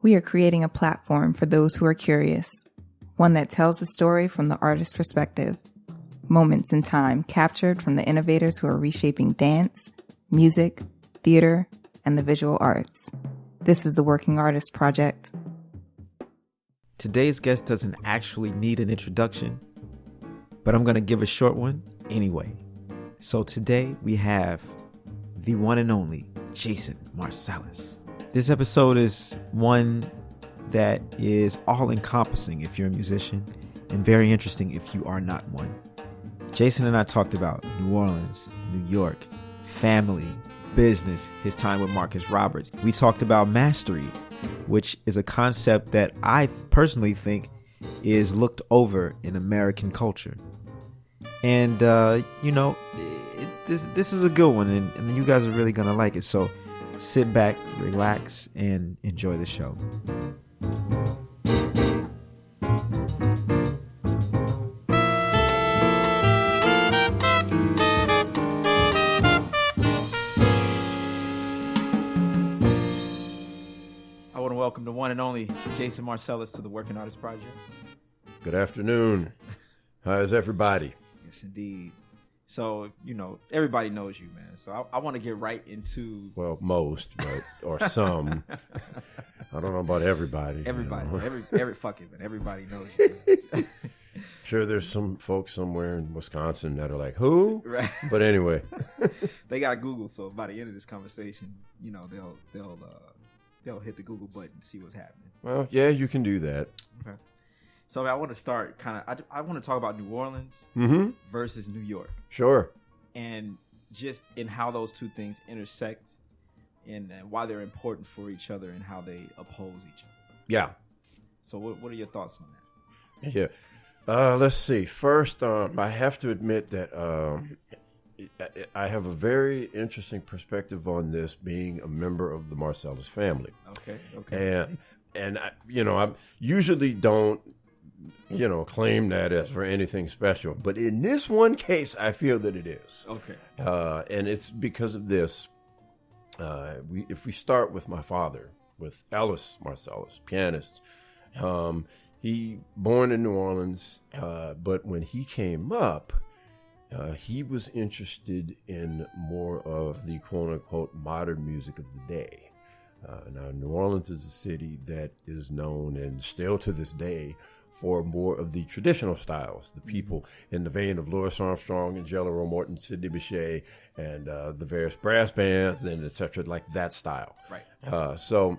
We are creating a platform for those who are curious, one that tells the story from the artist's perspective. Moments in time captured from the innovators who are reshaping dance, music, theater, and the visual arts. This is the Working Artist Project. Today's guest doesn't actually need an introduction, but I'm going to give a short one anyway. So today we have the one and only Jason Marsalis. This episode is one that is all-encompassing if you're a musician and very interesting if you are not one. Jason and I talked about New Orleans, New York, family, business, his time with Marcus Roberts. We talked about mastery, which is a concept that I personally think is looked over in American culture. And, this is a good one, and you guys are really going to like it. So sit back, relax, and enjoy the show. I want to welcome the one and only Jason Marsalis to the Working Artist Project. Good afternoon. How is everybody? Yes, indeed. So, everybody knows you, man. So I want to get right into... Well, most, or some. I don't know about everybody. Everybody. Fuck it, man. Everybody knows you. Sure, there's some folks somewhere in Wisconsin that are like, who? Right. But anyway. They got Google, so by the end of this conversation, they'll hit the Google button and see what's happening. Well, yeah, you can do that. Okay. So I want to start I want to talk about New Orleans versus New York. Sure. And just in how those two things intersect and why they're important for each other and how they oppose each other. Yeah. So what are your thoughts on that? Yeah. Let's see. First, I have to admit that I have a very interesting perspective on this being a member of the Marsalis family. Okay. And I usually don't claim that as for anything special. But in this one case, I feel that it is. Okay. And it's because of this. If we start with my father, with Ellis Marsalis, pianist, he born in New Orleans, but when he came up, he was interested in more of the quote-unquote modern music of the day. Now, New Orleans is a city that is known, and still to this day, for more of the traditional styles, the people in the vein of Louis Armstrong and Jello Roll Morton, Sidney Bechet, and the various brass bands and et cetera, like that style. Right. So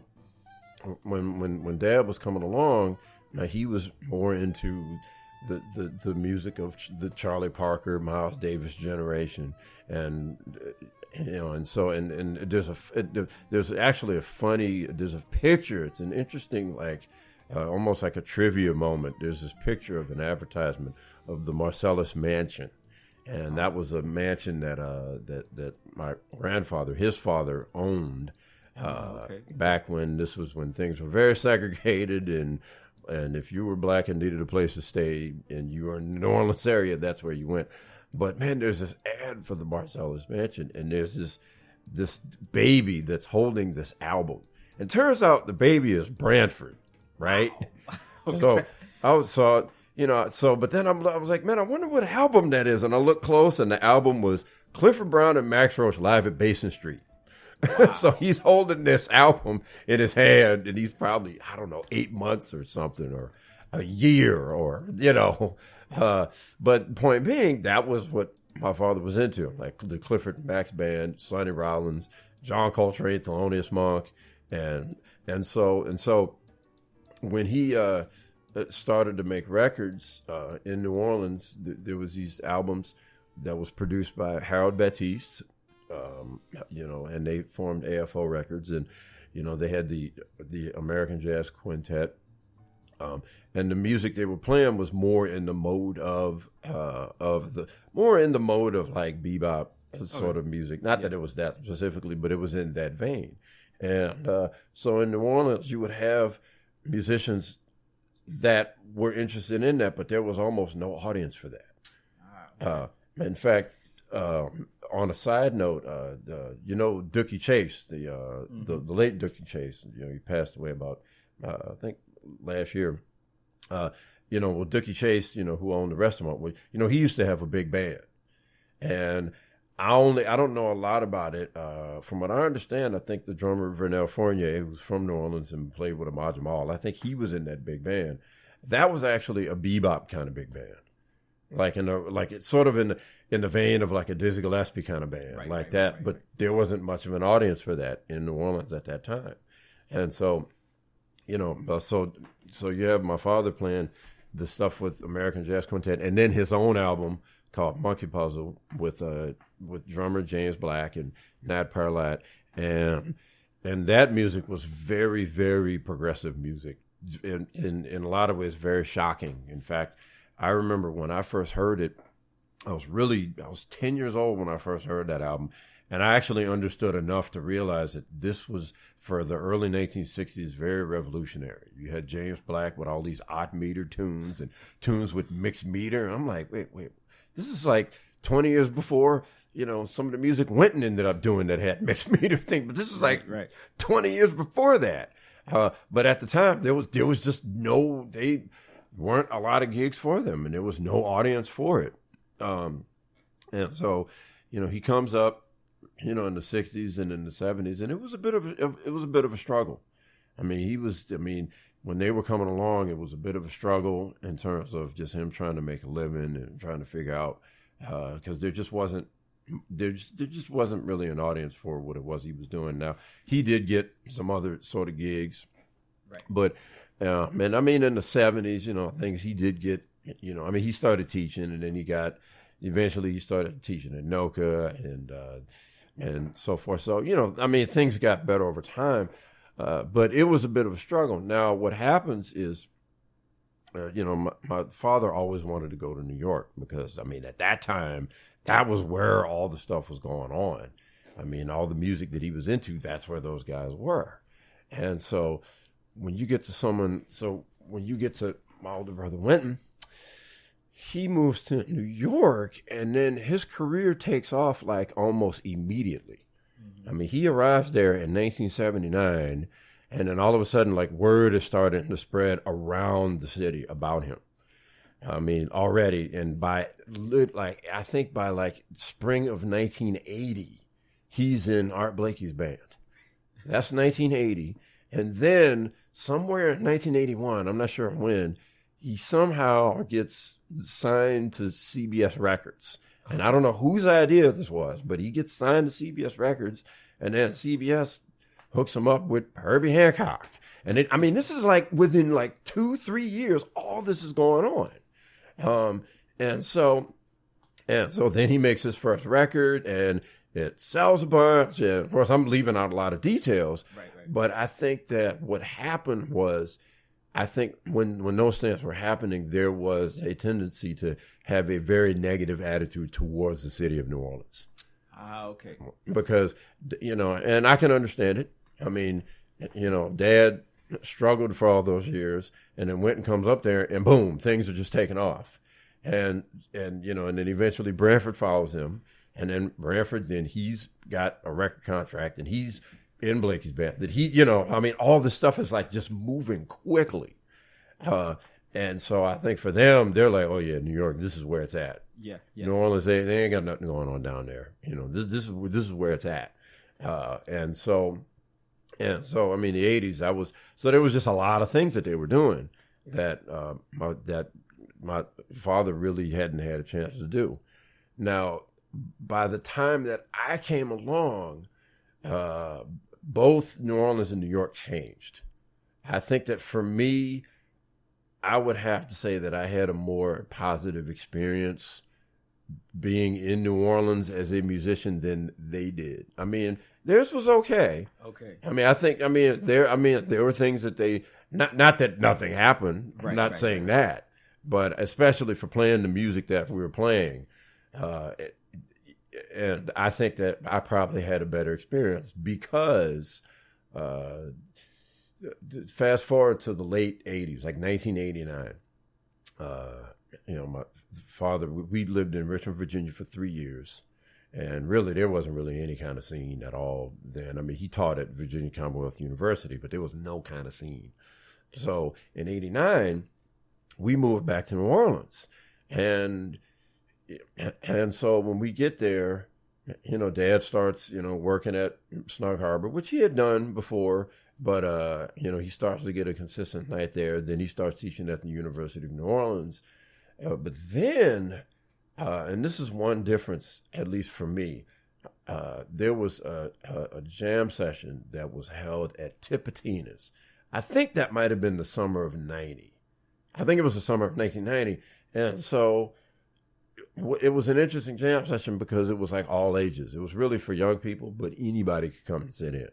when Dad was coming along, now he was more into the music of the Charlie Parker, Miles Davis generation, and there's actually there's a picture. It's an interesting, almost like a trivia moment. There's this picture of an advertisement of the Marsalis mansion, and that was a mansion that my grandfather, his father, owned back when things were very segregated, and if you were black and needed a place to stay and you were in the New Orleans area, that's where you went. But man, there's this ad for the Marsalis mansion, and there's this baby that's holding this album. And turns out the baby is Branford, right? Wow. Okay. But then I was like, man, I wonder what album that is. And I looked close, and the album was Clifford Brown and Max Roach live at Basin Street. Wow. So he's holding this album in his hand, and he's probably, 8 months or something, or a year, or, but point being, that was what my father was into, like the Clifford Max Band, Sonny Rollins, John Coltrane, Thelonious Monk, and so when he started to make records in New Orleans, there was these albums that was produced by Harold Batiste, and they formed AFO Records, and they had the American Jazz Quintet. And the music they were playing was more in the mode of like bebop sort of music. Not that it was that specifically, but it was in that vein. And so in New Orleans, you would have musicians that were interested in that, but there was almost no audience for that. In fact, on a side note, Dookie Chase, the late Dookie Chase, he passed away about I think last year. Well, Dookie Chase, who owned the restaurant, he used to have a big band. And I don't know a lot about it. From what I understand, I think the drummer Vernell Fournier, who's from New Orleans and played with Ahmad Jamal, I think he was in that big band. That was actually a bebop kind of big band, it's sort of in the vein of like a Dizzy Gillespie kind of band, that. But there wasn't much of an audience for that in New Orleans at that time, and so, so you have my father playing the stuff with American Jazz Quintet, and then his own album called Monkey Puzzle with drummer James Black and Nat Parlat, and that music was very, very progressive music. In a lot of ways, very shocking. In fact, I remember when I first heard it, I was 10 years old when I first heard that album, and I actually understood enough to realize that this was, for the early 1960s, very revolutionary. You had James Black with all these odd meter tunes and tunes with mixed meter. And I'm like, wait, this is like 20 years before, some of the music Wynton ended up doing that had mixed meter thing, but this is like 20 years before that. But at the time, there was just they weren't a lot of gigs for them, and there was no audience for it. And so, he comes up, in the 60s and in the 70s, and it was a bit of a struggle. When they were coming along, it was a bit of a struggle in terms of just him trying to make a living and trying to figure out, because there just wasn't really an audience for what it was he was doing. Now, he did get some other sort of gigs, but in the 70s, things he did get, he started teaching, and then eventually he started teaching at NOCA and so forth. So, things got better over time, but it was a bit of a struggle. Now, what happens is, my father always wanted to go to New York because, at that time, that was where all the stuff was going on. All the music that he was into, that's where those guys were. And so when you get to my older brother Wynton, he moves to New York, and then his career takes off like almost immediately. Mm-hmm. He arrives there in 1979, and then all of a sudden, like, word is starting to spread around the city about him. Already, and by spring of 1980, he's in Art Blakey's band. That's 1980. And then somewhere in 1981, I'm not sure when, he somehow gets signed to CBS Records. And I don't know whose idea this was, but he gets signed to CBS Records, and then CBS hooks him up with Herbie Hancock. And this is like within like 2-3 years, all this is going on. And so then he makes his first record, and it sells a bunch. And of course, I'm leaving out a lot of details, but I think that what happened was, when those things were happening, there was a tendency to have a very negative attitude towards the city of New Orleans. Okay. Because, and I can understand it. Dad struggled for all those years, and then Wynton comes up there, and boom, things are just taking off. And then eventually Branford follows him, and then Branford, he's got a record contract, and he's in Blakey's band. That all this stuff is like just moving quickly. And so I think for them, they're like, oh yeah, New York, this is where it's at. Yeah. New Orleans, they ain't got nothing going on down there. This is where it's at. And so the 80s, there was just a lot of things that they were doing that my father really hadn't had a chance to do. Now, by the time that I came along, both New Orleans and New York changed. I think that for me, I would have to say that I had a more positive experience being in New Orleans as a musician than they did. Theirs was okay. Okay. There were things that they, not that nothing happened. I'm not saying that, but especially for playing the music that we were playing, and I think that I probably had a better experience because, fast forward to the late 80s, like 1989, my father, we lived in Richmond, Virginia for 3 years. And really, there wasn't really any kind of scene at all then. He taught at Virginia Commonwealth University, but there was no kind of scene. So in '89, we moved back to New Orleans, and so when we get there, Dad starts working at Snug Harbor, which he had done before, but he starts to get a consistent night there. Then he starts teaching at the University of New Orleans, but then, and this is one difference, at least for me. There was a jam session that was held at Tipitina's. I think that might have been the summer of '90. I think it was the summer of 1990. And so it was an interesting jam session because it was like all ages. It was really for young people, but anybody could come and sit in.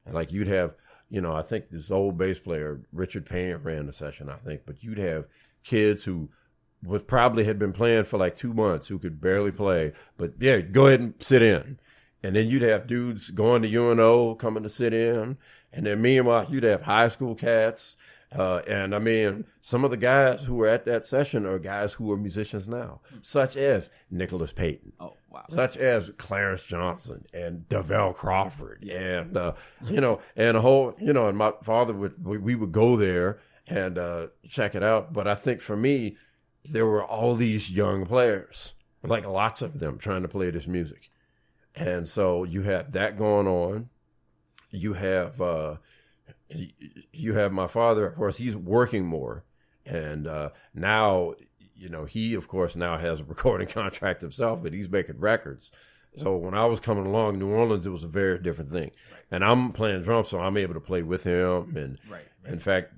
And like you'd have, I think this old bass player, Richard Payne, ran the session, I think, but you'd have kids who probably had been playing for like 2 months who could barely play, but yeah, go ahead and sit in. And then you'd have dudes going to UNO coming to sit in. And then meanwhile, you'd have high school cats. And I mean, some of the guys who were at that session are guys who are musicians now, such as Nicholas Payton. Oh, wow. Such as Clarence Johnson and Davell Crawford. And, and a whole, and my father we would go there and check it out. But I think for me, there were all these young players, like lots of them trying to play this music. And so you have that going on. You have my father, of course, he's working more. And now, he, of course, now has a recording contract himself, but he's making records. So when I was coming along, New Orleans, it was a very different thing. Right. And I'm playing drums, so I'm able to play with him. And in fact,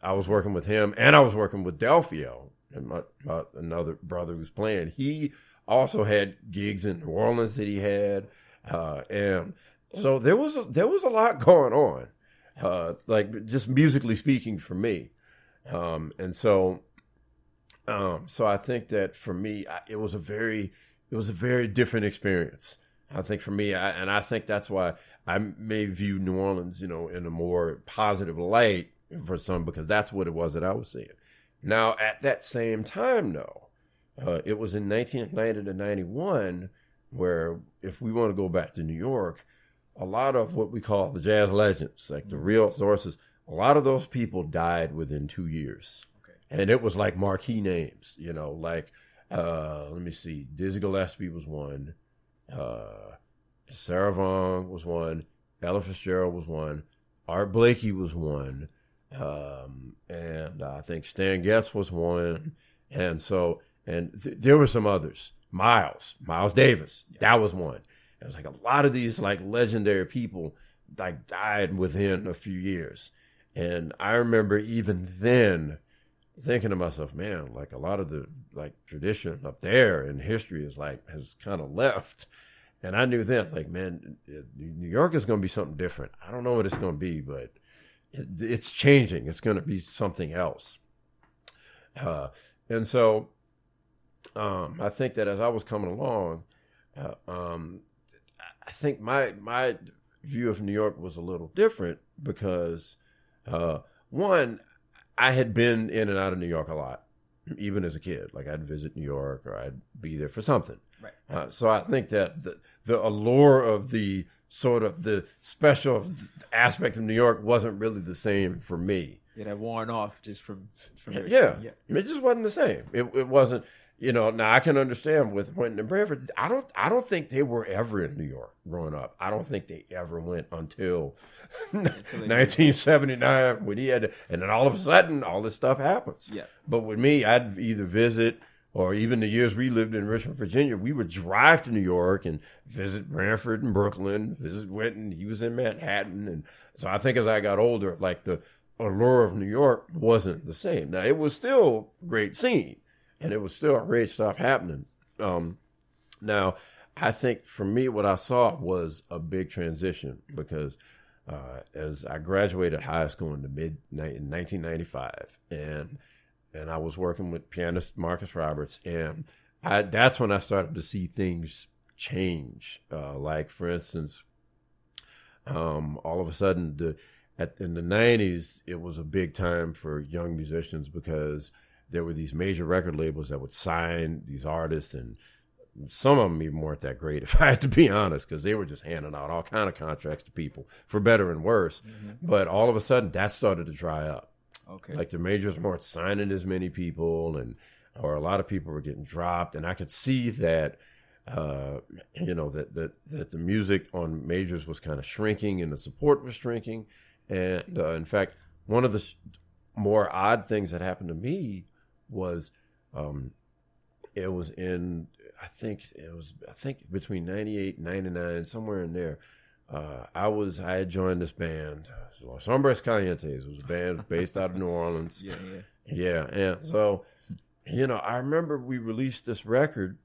I was working with him, and I was working with Delfeayo, and my another brother who's playing. He also had gigs in New Orleans that he had. And so there was a lot going on. Like just musically speaking for me. And so I think that for me, it was a very different experience. I think for me, I think that's why I may view New Orleans, in a more positive light for some, because that's what it was that I was seeing. Now, at that same time, though, it was in 1990 to 91 where, if we want to go back to New York, a lot of what we call the jazz legends, like the real sources, a lot of those people died within 2 years. Okay. And it was like marquee names, like, let me see, Dizzy Gillespie was one, Sarah Vaughan was one, Ella Fitzgerald was one, Art Blakey was one, and I think Stan Getz was one, and so, there were some others. Miles Davis, that was one. It was like a lot of these like legendary people like died within a few years. And I remember even then thinking to myself, man, like a lot of the like tradition up there in history has kind of left. And I knew then, like, man, New York is going to be something different. I don't know what it's going to be, but it's changing. It's going to be something else. And so I think that as I was coming along, I think my view of New York was a little different because, one, I had been in and out of New York a lot, even as a kid. Like I'd visit New York or I'd be there for something. Right. So I think that the allure of the sort of the special aspect of New York wasn't really the same for me. It had worn off just from yeah. It just wasn't the same. It wasn't. Now I can understand with Wynton and Branford. I don't think they were ever in New York growing up. I don't think they ever went until 1979 when he had to, and then all of a sudden all this stuff happens. Yeah. But with me, I'd either visit, or even the years we lived in Richmond, Virginia, we would drive to New York and visit Branford in Brooklyn, visit Wynton. He was in Manhattan. And so I think as I got older, like the allure of New York wasn't the same. Now it was still a great scene. And it was still great stuff happening. Now, I think for me, what I saw was a big transition because as I graduated high school in 1995, and I was working with pianist Marcus Roberts, and that's when I started to see things change. Like, for instance, all of a sudden, in the 90s, it was a big time for young musicians because there were these major record labels that would sign these artists, and some of them even weren't that great, if I had to be honest, because they were just handing out all kind of contracts to people, for better and worse. Mm-hmm. But all of a sudden, that started to dry up. Okay. Like the majors weren't signing as many people, or a lot of people were getting dropped, and I could see that, that the music on majors was kind of shrinking and the support was shrinking. And in fact, one of the more odd things that happened to me was, it was in, I think between 98 and 99, somewhere in there. I had joined this band, Los Hombres Calientes. It was a band based out of New Orleans. Yeah. And so, I remember we released this record.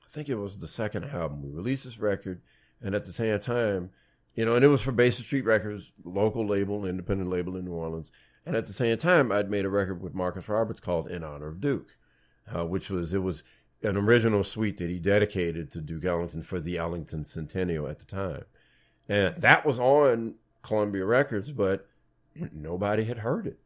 I think it was the second album. We released this record, and at the same time, and it was for Basin Street Records, local label, independent label in New Orleans. And at the same time, I'd made a record with Marcus Roberts called In Honor of Duke, which was an original suite that he dedicated to Duke Ellington for the Ellington Centennial at the time. And that was on Columbia Records, but nobody had heard it.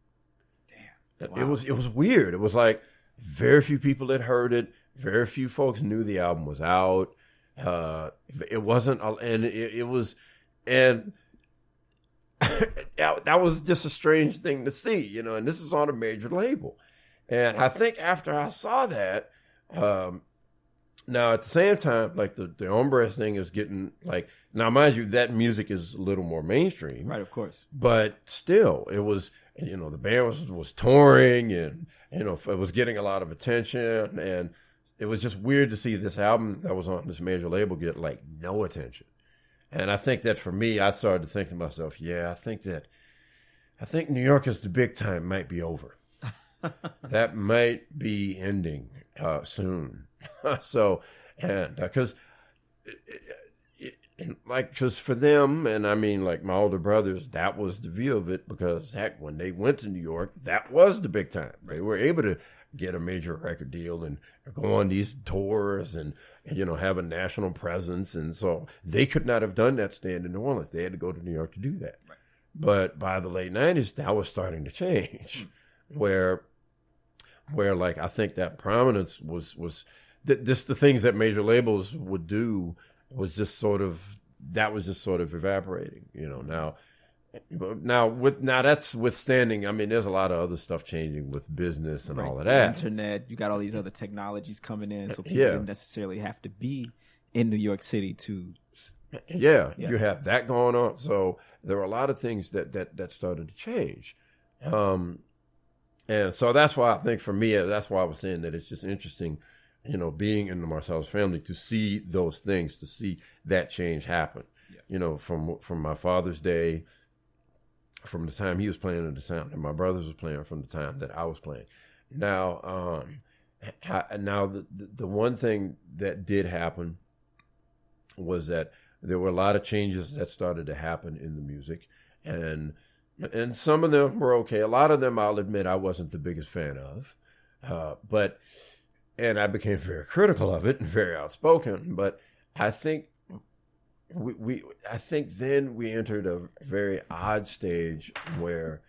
Damn. Wow. It was weird. It was like very few people had heard it. Very few folks knew the album was out. It wasn't, and it was, and that was just a strange thing to see, and this is on a major label. And I think after I saw that, now at the same time, like the Hombres thing is getting like, now mind you, that music is a little more mainstream. Right, of course. But still, it was, the band was touring and, it was getting a lot of attention. And it was just weird to see this album that was on this major label get like no attention. And I think that for me, I started to think to myself, I think New York is the big time might be over. That might be ending soon. So, and because for them, and I mean, like my older brothers, that was the view of it, because heck, when they went to New York, that was the big time. They were able to get a major record deal and go on these tours and have a national presence. And so they could not have done that staying in New Orleans. They had to go to New York to do that. Right. But by the late 90s, that was starting to change, where like I think that prominence was just the things that major labels would do was just sort of evaporating, Now that's withstanding. I mean, there's a lot of other stuff changing with business and all of that. Internet, you got all these other technologies coming in, so people didn't necessarily have to be in New York City to. Yeah, you have that going on. So there were a lot of things that started to change. And so that's why I think for me, that's why I was saying that it's just interesting, being in the Marsalis family, to see those things, to see that change happen. Yeah. From my father's day, from the time he was playing at the time that my brothers were playing, from the time that I was playing. Now, the one thing that did happen was that there were a lot of changes that started to happen in the music, and some of them were okay. A lot of them, I'll admit, I wasn't the biggest fan of, and I became very critical of it and very outspoken. But I think I think then we entered a very odd stage where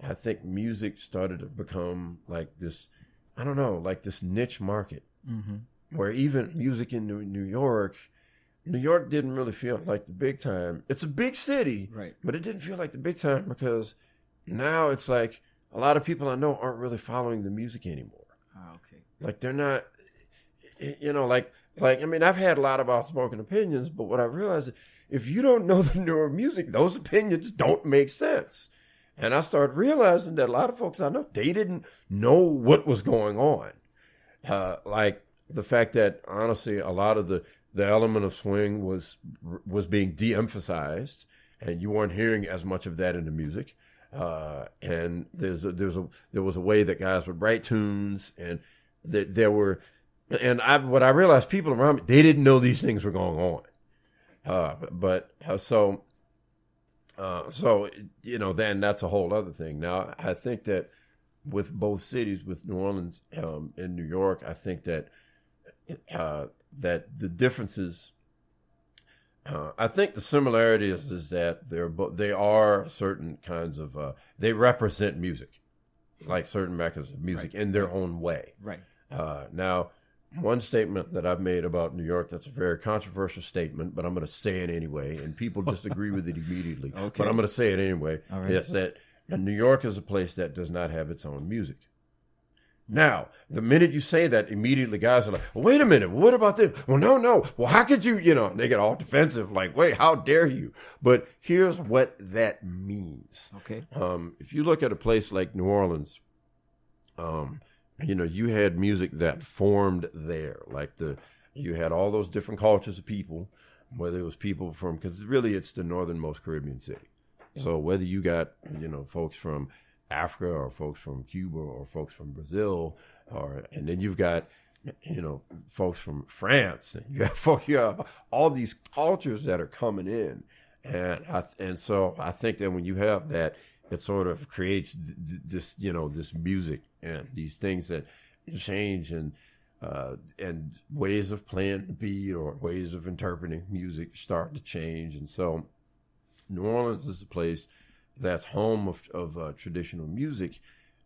I think music started to become like this, I don't know, like this niche market, where even music in New York didn't really feel like the big time. It's a big city, right? But it didn't feel like the big time, because now it's like a lot of people I know aren't really following the music anymore. Oh, okay. Like they're not, like, I mean, I've had a lot of outspoken opinions, but what I've realized is if you don't know the newer music, those opinions don't make sense. And I started realizing that a lot of folks I know, they didn't know what was going on. Like the fact that, honestly, a lot of the element of swing was being de-emphasized, and you weren't hearing as much of that in the music. And there was a way that guys would write tunes, and there were. And what I realized, people around me, they didn't know these things were going on. Then that's a whole other thing. Now, I think that with both cities, with New Orleans and New York, I think that the differences, I think the similarity is that they are certain kinds of, they represent music, like certain mechanisms of music in their own way. Right. Now, one statement that I've made about New York that's a very controversial statement, but I'm going to say it anyway, and people disagree with it immediately. Okay. But I'm going to say it anyway. All right. Is that And New York is a place that does not have its own music. Now, the minute you say that, immediately guys are like, well, wait a minute, what about this? Well, no. Well, how could you, they get all defensive, like, wait, how dare you? But here's what that means. Okay. If you look at a place like New Orleans, you had music that formed there. You had all those different cultures of people, whether it was people from, because really it's the northernmost Caribbean city. So whether you got, folks from Africa or folks from Cuba or folks from Brazil, and then you've got, folks from France, and you have all these cultures that are coming in. And so I think that when you have that, it sort of creates this, this music and these things that change and ways of playing the beat or ways of interpreting music start to change. And so New Orleans is a place that's home of traditional music.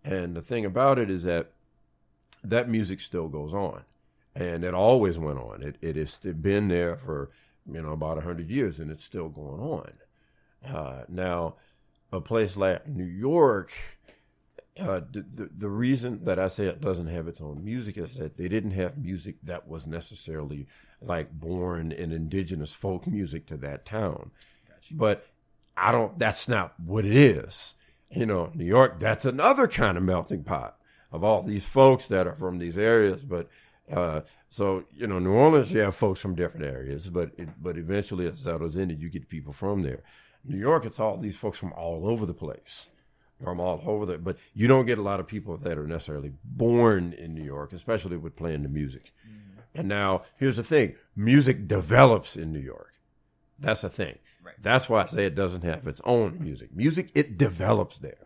And the thing about it is that music still goes on. And it always went on. It has been there for, about 100 years, and it's still going on. Now, a place like New York, the reason that I say it doesn't have its own music is that they didn't have music that was necessarily like born in indigenous folk music to that town. Gotcha. But that's not what it is. New York, that's another kind of melting pot of all these folks that are from these areas. But New Orleans, you have folks from different areas, but eventually it settles in and you get people from there. New York, it's all these folks from all over the place, but you don't get a lot of people that are necessarily born in New York, especially with playing the music. Mm-hmm. And now, here's the thing. Music develops in New York. That's the thing. Right. That's why I say it doesn't have its own music. Music, it develops there.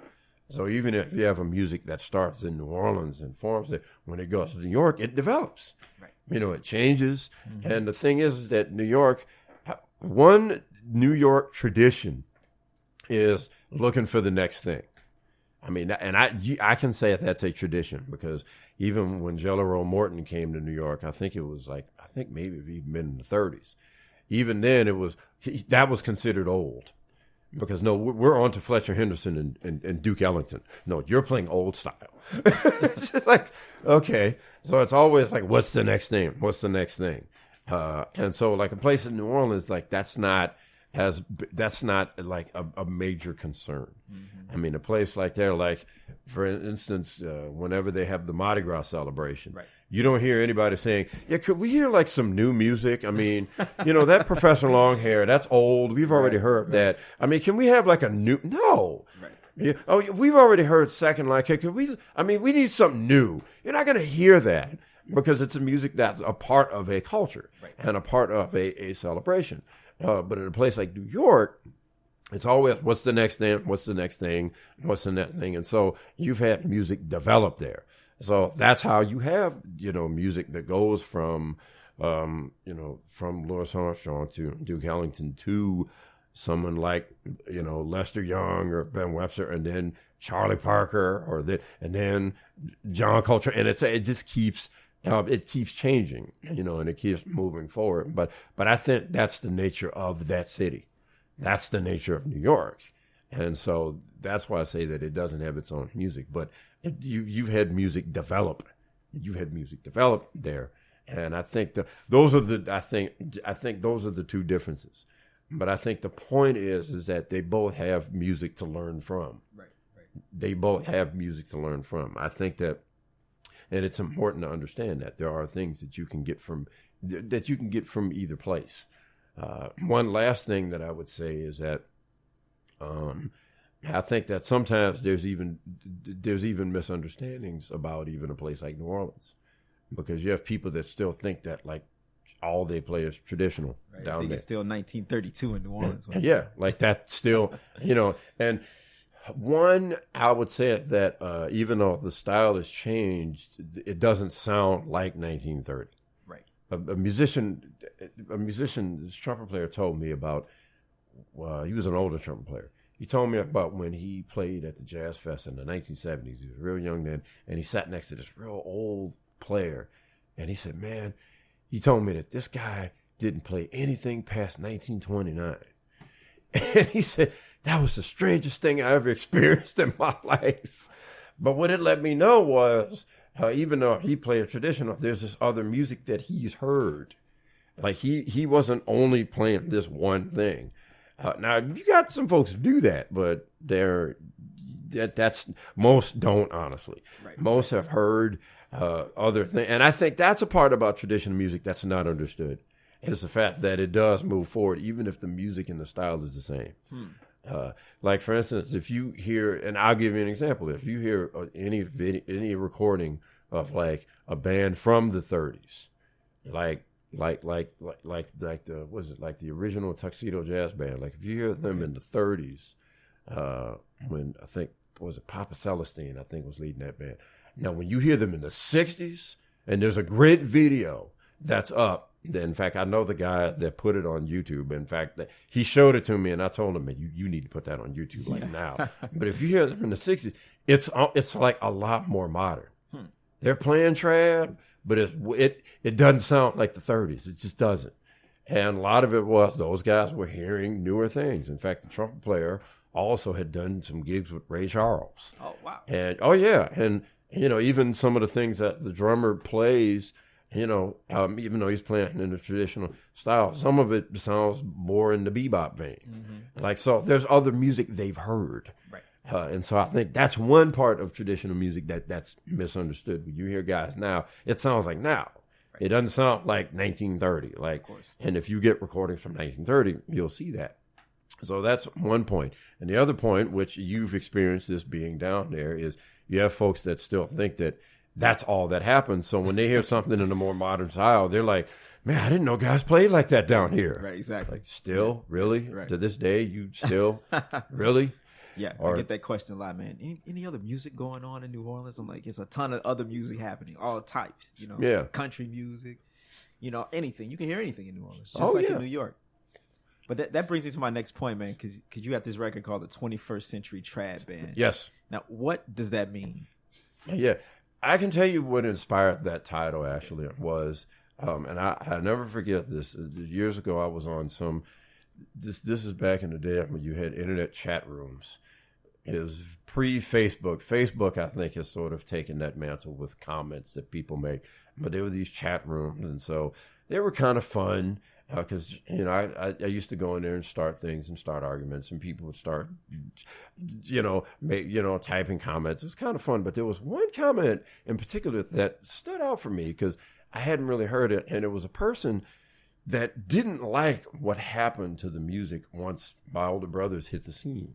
So even if you have a music that starts in New Orleans and forms there, when it goes to New York, it develops. Right. It changes. Mm-hmm. And the thing is that New York, one New York tradition is looking for the next thing. I mean, and I can say that's a tradition because even when Jello Roll Morton came to New York, I think maybe it even been in the 30s. Even then, that was considered old because we're on to Fletcher Henderson and Duke Ellington. No, you're playing old style. It's just like, okay. So it's always like, what's the next thing? What's the next thing? And so like a place in New Orleans, like that's not like a major concern. Mm-hmm. I mean, a place like there, like for instance, whenever they have the Mardi Gras celebration, right. You don't hear anybody saying, yeah, could we hear like some new music? I mean, that Professor Longhair, that's old. We've already heard that. I mean, can we have like a new, no. Right. Yeah. Oh, we've already heard Second Like It. We need something new. You're not going to hear that because it's a music that's a part of a culture right. and a part of a celebration. But in a place like New York, it's always, what's the next thing? What's the next thing? What's the next thing? And so you've had music develop there. So that's how you have, music that goes from, from Louis Armstrong to Duke Ellington to someone like, Lester Young or Ben Webster, and then Charlie Parker, and then John Coltrane, and it just keeps. It keeps changing, and it keeps moving forward. But I think that's the nature of that city. That's the nature of New York. And so that's why I say that it doesn't have its own music. But you've had music develop. You've had music develop there. And I think those are the two differences. But I think the point is that they both have music to learn from. Right. They both have music to learn from. I think that. And it's important to understand that there are things that you can get from either place. One last thing that I would say is that I think that sometimes there's even misunderstandings about even a place like New Orleans, because you have people that still think that like all they play is traditional right. down there. It's still 1932 in New Orleans. Yeah, like that still, and. One, I would say that even though the style has changed, it doesn't sound like 1930. Right. A musician, this trumpet player told me about, he was an older trumpet player. He told me about when he played at the Jazz Fest in the 1970s. He was real young then, and he sat next to this real old player. And he said, man, he told me that this guy didn't play anything past 1929. And he said, that was the strangest thing I ever experienced in my life. But what it let me know was, even though he played traditional, there's this other music that he's heard. Like he wasn't only playing this one thing. Now you got some folks who do that, but that's most don't, honestly. Right. Most have heard other things, and I think that's a part about traditional music that's not understood. Is the fact that it does move forward, even if the music and the style is the same. Like, for instance, if you hear, and I'll give you an example, if you hear any recording of like a band from the 30s, like the what is it, like the original Tuxedo Jazz Band, like if you hear them in the 30s, when I think was it Papa Celestine, I think was leading that band. Now, when you hear them in the 60s, and there's a great video that's up. In fact, I know the guy that put it on YouTube. In fact, he showed it to me, and I told him, "Man, you need to put that on YouTube now." But if you hear them in the 60s, it's like a lot more modern. They're playing trad, but it doesn't sound like the 30s. It just doesn't. And a lot of it was those guys were hearing newer things. In fact, the trumpet player also had done some gigs with Ray Charles. Oh, wow. And and even some of the things that the drummer plays. Even though he's playing in the traditional style, some of it sounds more in the bebop vein. Like, so there's other music they've heard. Right. And so I think that's one part of traditional music that's misunderstood. When you hear guys now, it sounds like now. Right. It doesn't sound like 1930. Like, of course. And if you get recordings from 1930, you'll see that. So that's one point. And the other point, which you've experienced this being down there, is you have folks that still think that that's all that happens. So when they hear something in a more modern style, they're like, man, I didn't know guys played like that down here. Right, exactly. Like, still? Really? Right. To this day, you still? Really? Yeah, I get that question a lot, man. Any other music going on in New Orleans? I'm like, it's a ton of other music happening, all types, country music, anything. You can hear anything in New Orleans, just in New York. But that brings me to my next point, man, because you have this record called the 21st Century Trad Band. Yes. Now, what does that mean? Yeah. I can tell you what inspired that title, actually, was, and I never forget this. Years ago, I was on this is back in the day when you had internet chat rooms. It was pre-Facebook. Facebook, I think, has sort of taken that mantle with comments that people make. But there were these chat rooms, and so they were kind of fun because, I used to go in there and start things and start arguments, and people would start, typing comments. It was kind of fun, but there was one comment in particular that stood out for me because I hadn't really heard it, and it was a person that didn't like what happened to the music once my older brothers hit the scene.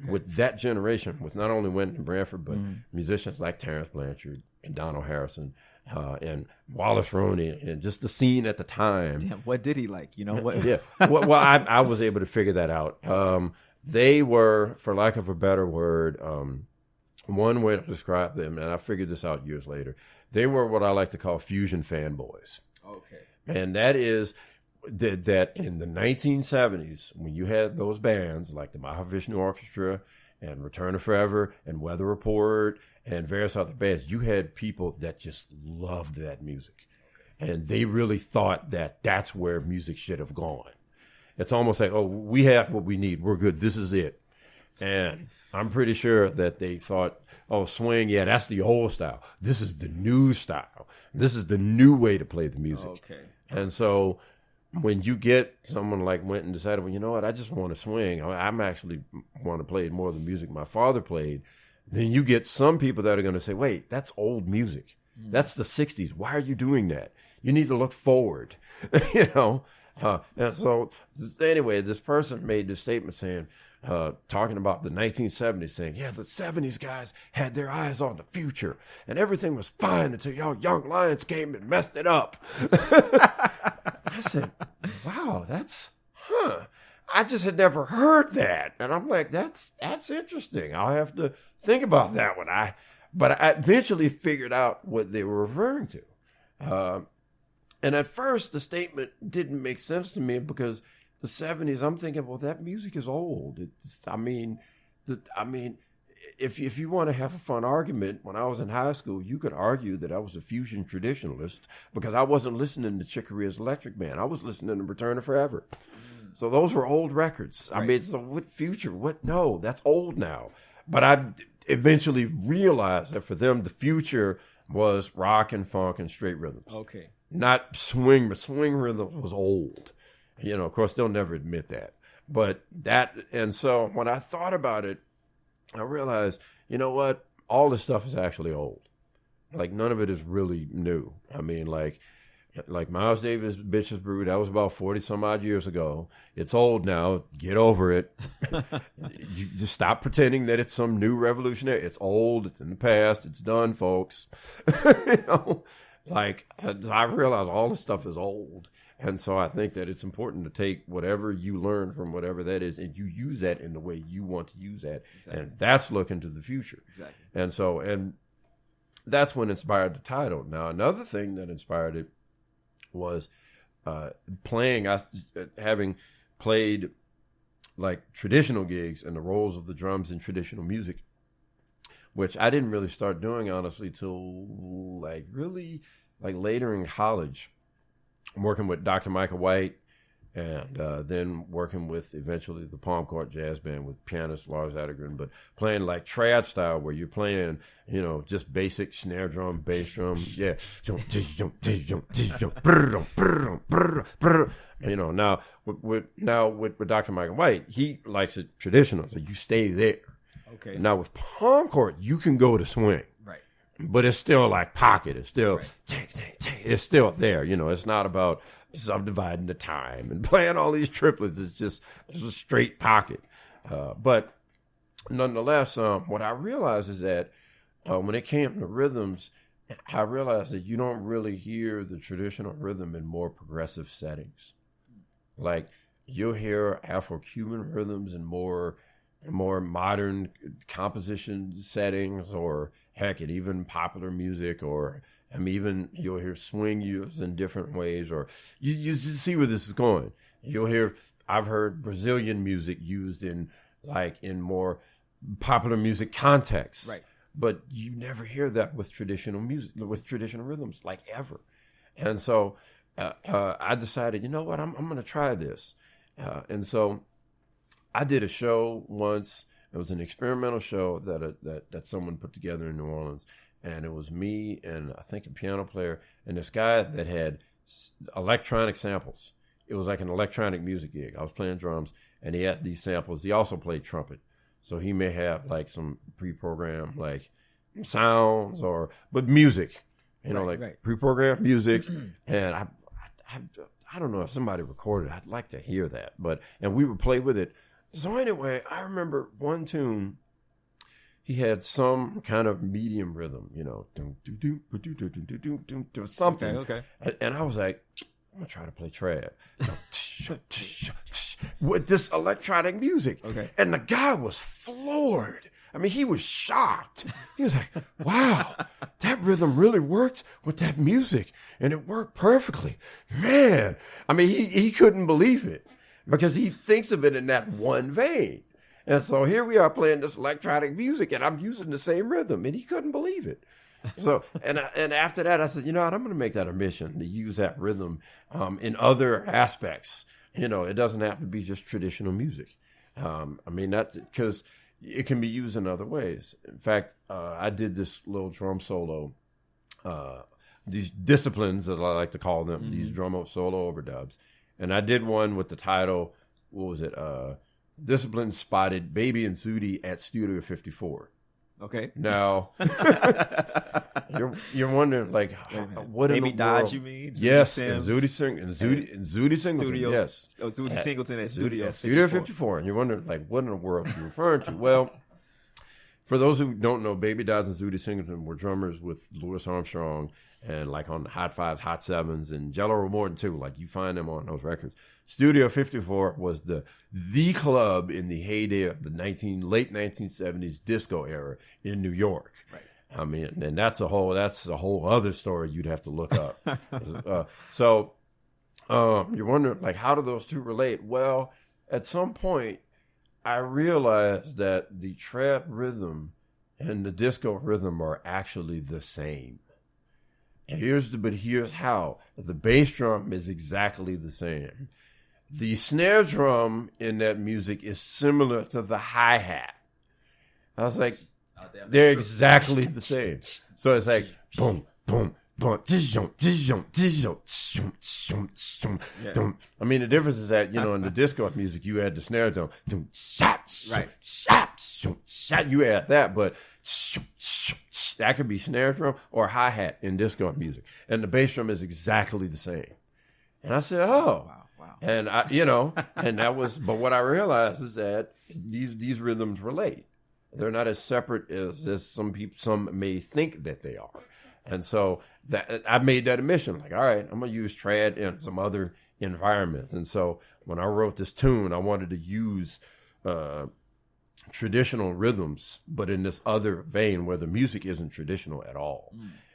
Okay. With that generation, with not only Wynton and Branford, but musicians like Terrence Blanchard and Donald Harrison, and Wallace Roney, and just the scene at the time. Damn, what did he like? What? Yeah. Well, I was able to figure that out. They were, for lack of a better word, one way to describe them, and I figured this out years later, they were what I like to call fusion fanboys. Okay. And that is that in the 1970s, when you had those bands like the Mahavishnu Orchestra and Return to Forever and Weather Report and various other bands, you had people that just loved that music. And they really thought that that's where music should have gone. It's almost like, oh, we have what we need. We're good. This is it. And I'm pretty sure that they thought, oh, swing, yeah, that's the old style. This is the new style. This is the new way to play the music. Okay. And so when you get someone like Wynton decided, well, you know what, I just want to swing. I'm actually want to play more of the music my father played. Then you get some people that are going to say, wait, that's old music. That's the 60s. Why are you doing that? You need to look forward, And so anyway, this person made this statement saying, talking about the 1970s, saying, yeah, the 70s guys had their eyes on the future and everything was fine until y'all young lions came and messed it up. I said, wow, I just had never heard that. And I'm like, that's interesting. I'll have to think about that one. But I eventually figured out what they were referring to. And at first the statement didn't make sense to me because the 70s, I'm thinking, well, that music is old. If you want to have a fun argument, when I was in high school, you could argue that I was a fusion traditionalist because I wasn't listening to Chick Corea's Electric Band. I was listening to Return to Forever. So those were old records. I mean, so what future? What? No, that's old now. But I eventually realized that for them, the future was rock and funk and straight rhythms. Okay. Not swing, but swing rhythm was old. Of course, they'll never admit that. But and so when I thought about it, I realized, you know what? All this stuff is actually old. Like, none of it is really new. I mean, like Miles Davis' Bitches Brew, that was about 40 some odd years ago. It's old now. Get over it. You just stop pretending that it's some new revolutionary. It's old. It's in the past. It's done, folks. I realize all this stuff is old. And so I think that it's important to take whatever you learn from whatever that is, and you use that in the way you want to use that. Exactly. And that's looking to the future. Exactly. And that's what inspired the title. Now, another thing that inspired it was having played like traditional gigs and the roles of the drums in traditional music, which I didn't really start doing, honestly, till really later in college. I'm working with Dr. Michael White, and then working with eventually the Palm Court Jazz Band with pianist Lars Attergren, but playing like trad style where you're playing, just basic snare drum, bass drum, yeah. Now with Dr. Michael White, he likes it traditional, so you stay there. Okay. Now with Palm Court, you can go to swing. Right. But it's still like pocket. It's still, it's still there. It's not about subdividing the time and playing all these triplets. It's just a straight pocket. But nonetheless, what I realized is that when it came to rhythms, I realized that you don't really hear the traditional rhythm in more progressive settings. Like, you'll hear Afro-Cuban rhythms in more modern composition settings, or heck, and even popular music, or even you'll hear swing used in different ways, or you just see where this is going. I've heard Brazilian music used in more popular music contexts, right? But you never hear that with traditional music, with traditional rhythms, ever. And so I decided, you know what, I'm going to try this, and so I did a show once. It was an experimental show that someone put together in New Orleans, and it was me and I think a piano player and this guy that had electronic samples. It was like an electronic music gig. I was playing drums, and he had these samples. He also played trumpet, so he may have some pre-programmed sounds but music, pre-programmed music. And I don't know if somebody recorded it. I'd like to hear that, and we would play with it. So anyway, I remember one tune, he had some kind of medium rhythm, something. Okay. And I was like, I'm going to try to play trad with this electronic music. Okay. And the guy was floored. I mean, he was shocked. He was like, wow, that rhythm really worked with that music. And it worked perfectly. Man, I mean, he couldn't believe it, because he thinks of it in that one vein. And so here we are playing this electronic music, and I'm using the same rhythm, and he couldn't believe it. So, and after that, I said, you know what, I'm going to make that a mission to use that rhythm in other aspects. It doesn't have to be just traditional music. That's because it can be used in other ways. In fact, I did this little drum solo, these disciplines, as I like to call them, these drum solo overdubs. And I did one with the title, what was it? Discipline Spotted Baby and Zudi at Studio 54. Okay. Now, you're wondering, what Baby in the Dodge, world? you mean? Yes, and Zudi Singleton, Studio, yes. Oh, Zudi Singleton at Studio 54. Studio 54. And you're wondering, what in the world are you referring to? Well, for those who don't know, Baby Dodge and Zudi Singleton were drummers with Louis Armstrong, and on the Hot Fives, Hot Sevens, and Jello Morton too. You find them on those records. Studio 54 was the club in the heyday of the late 1970s disco era in New York. Right. I mean, and that's a whole other story you'd have to look up. So you're wondering, how do those two relate? Well, at some point, I realized that the trap rhythm and the disco rhythm are actually the same. Here's how. The bass drum is exactly the same. the snare drum in that music is similar to the hi-hat. I was like, they're exactly the same. So it's like boom, boom, boom, I mean, the difference is that, in the disco music, you add the snare drum. Right. You add that, but that could be snare drum or hi-hat in disco music. And the bass drum is exactly the same. And I said, oh. Wow. And and that was, but what I realized is that these rhythms relate. They're not as separate as some may think that they are. And so that I made that admission, like, all right, I'm going to use trad in some other environments. And so when I wrote this tune, I wanted to use traditional rhythms, but in this other vein where the music isn't traditional at all.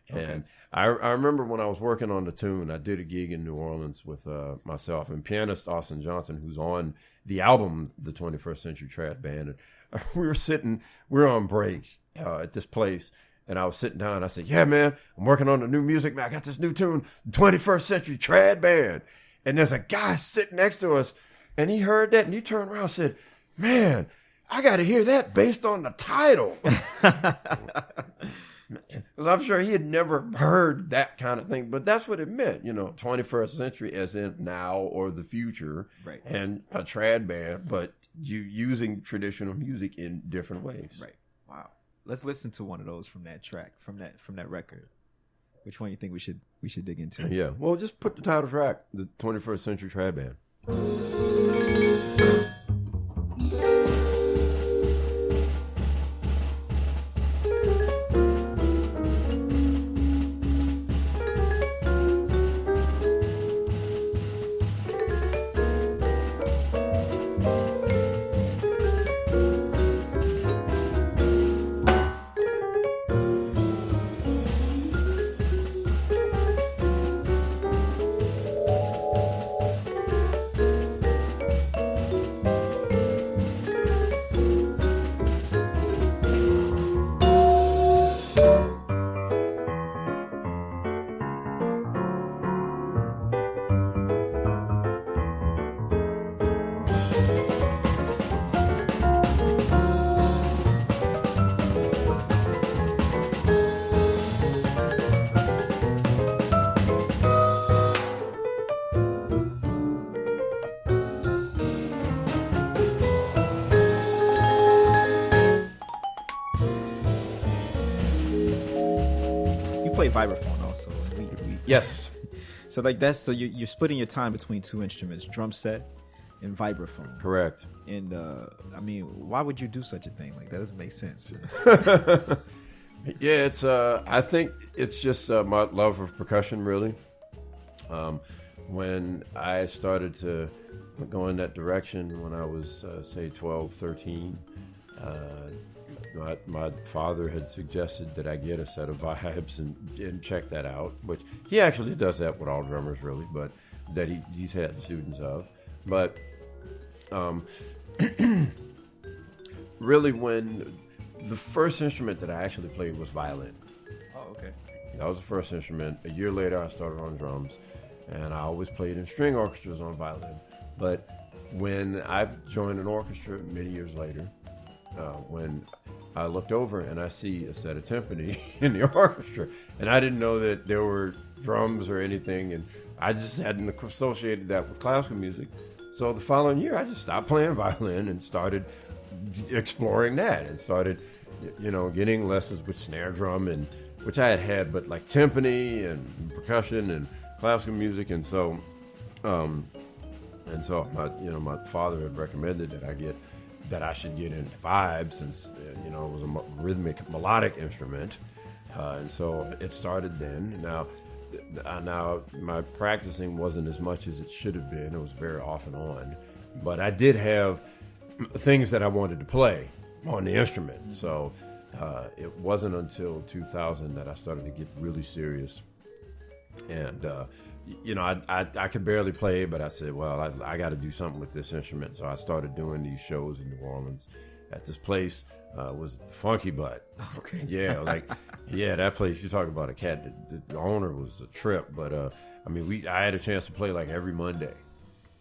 Okay. And I remember when I was working on the tune, I did a gig in New Orleans with myself and pianist Austin Johnson, who's on the album, The 21st Century Trad Band. And we were on break at this place, and I was sitting down, and I said, yeah, man, I'm working on the new music, man. I got this new tune, The 21st Century Trad Band. And there's a guy sitting next to us, and he heard that, and he turned around and said, man, I got to hear that based on the title. Because I'm sure he had never heard that kind of thing, but that's what it meant, 21st century as in now or the future, right? And a trad band, but you using traditional music in different ways, right? Wow. Let's listen to one of those from that track, from that record. Which one do you think we should dig into? Yeah, well, just put the title track, The 21st Century Trad Band. Play vibraphone also. Yes. So so you're splitting your time between two instruments, drum set and vibraphone. Correct. And I mean, why would you do such a thing? Like, that doesn't make sense. Yeah, it's I think it's just my love of percussion, really. When I started to go in that direction when I was say 12, 13, my father had suggested that I get a set of vibes and check that out, which he actually does that with all drummers, really, but that he's had students of. But really, when the first instrument that I actually played was violin. Oh, okay. That was the first instrument. A year later, I started on drums, and I always played in string orchestras on violin. But when I joined an orchestra many years later, when I looked over and I see a set of timpani in the orchestra, and I didn't know that there were drums or anything, and I just hadn't associated that with classical music. So the following year, I just stopped playing violin and started exploring that, and started, getting lessons with snare drum, and which I had, but like timpani and percussion and classical music, and so my father had recommended that I should get into vibes, since it was a rhythmic melodic instrument, and so it started then. Now my practicing wasn't as much as it should have been. It was very off and on, but I did have things that I wanted to play on the instrument. So it wasn't until 2000 that I started to get really serious, and I could barely play, but I said, well, I got to do something with this instrument. So I started doing these shows in New Orleans at this place. Was Funky Butt. Okay. Yeah, that place, you talk about a cat. The owner was a trip, but I had a chance to play like every Monday,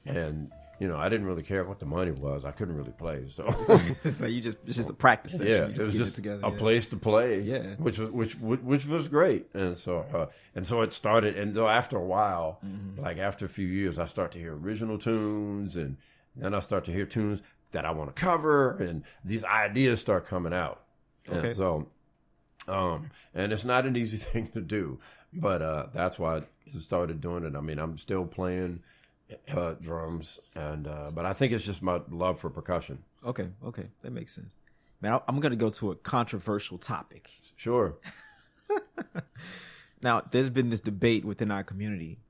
and I didn't really care what the money was. I couldn't really play, so it's like it's just a practice session. Yeah, You it was get just together, a place to play. Yeah, which was great, and so it started. And though after a while, like after a few years, I start to hear original tunes, and then I start to hear tunes that I want to cover, and these ideas start coming out. Okay. And so, and it's not an easy thing to do, but that's why I started doing it. I mean, I'm still playing drums, and but I think it's just my love for percussion. Okay, that makes sense. Man, I'm going to go to a controversial topic. Sure. Now, there's been this debate within our community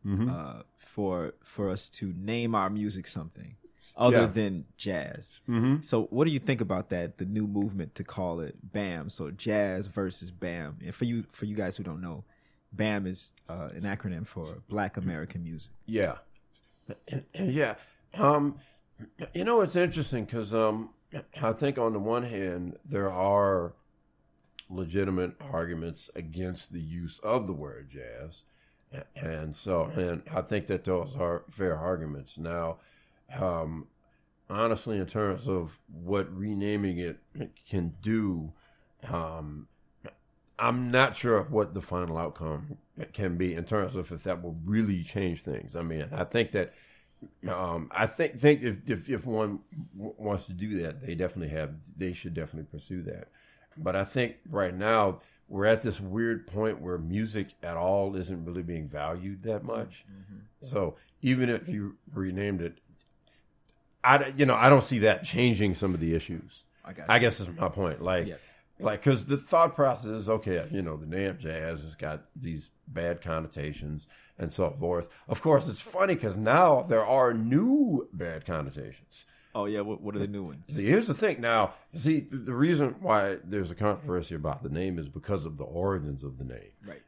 for us to name our music something other than jazz. So what do you think about that, the new movement to call it BAM? So jazz versus BAM. And for you guys who don't know, BAM is an acronym for Black American Music. Yeah. And yeah. It's interesting because I think on the one hand, there are legitimate arguments against the use of the word jazz. And I think that those are fair arguments. Now, honestly, in terms of what renaming it can do, I'm not sure of what the final outcome can be in terms of if that will really change things. I mean, I think that I think if one wants to do that, they should definitely pursue that. But I think right now we're at this weird point where music at all isn't really being valued that much. So even if you renamed it, I don't see that changing some of the issues. I guess is my point. Because the thought process is, okay, the name jazz has got these bad connotations and so forth. Of course, it's funny because now there are new bad connotations. Oh, yeah. What are the new ones? See, here's the thing. Now, the reason why there's a controversy about the name is because of the origins of the name. Right.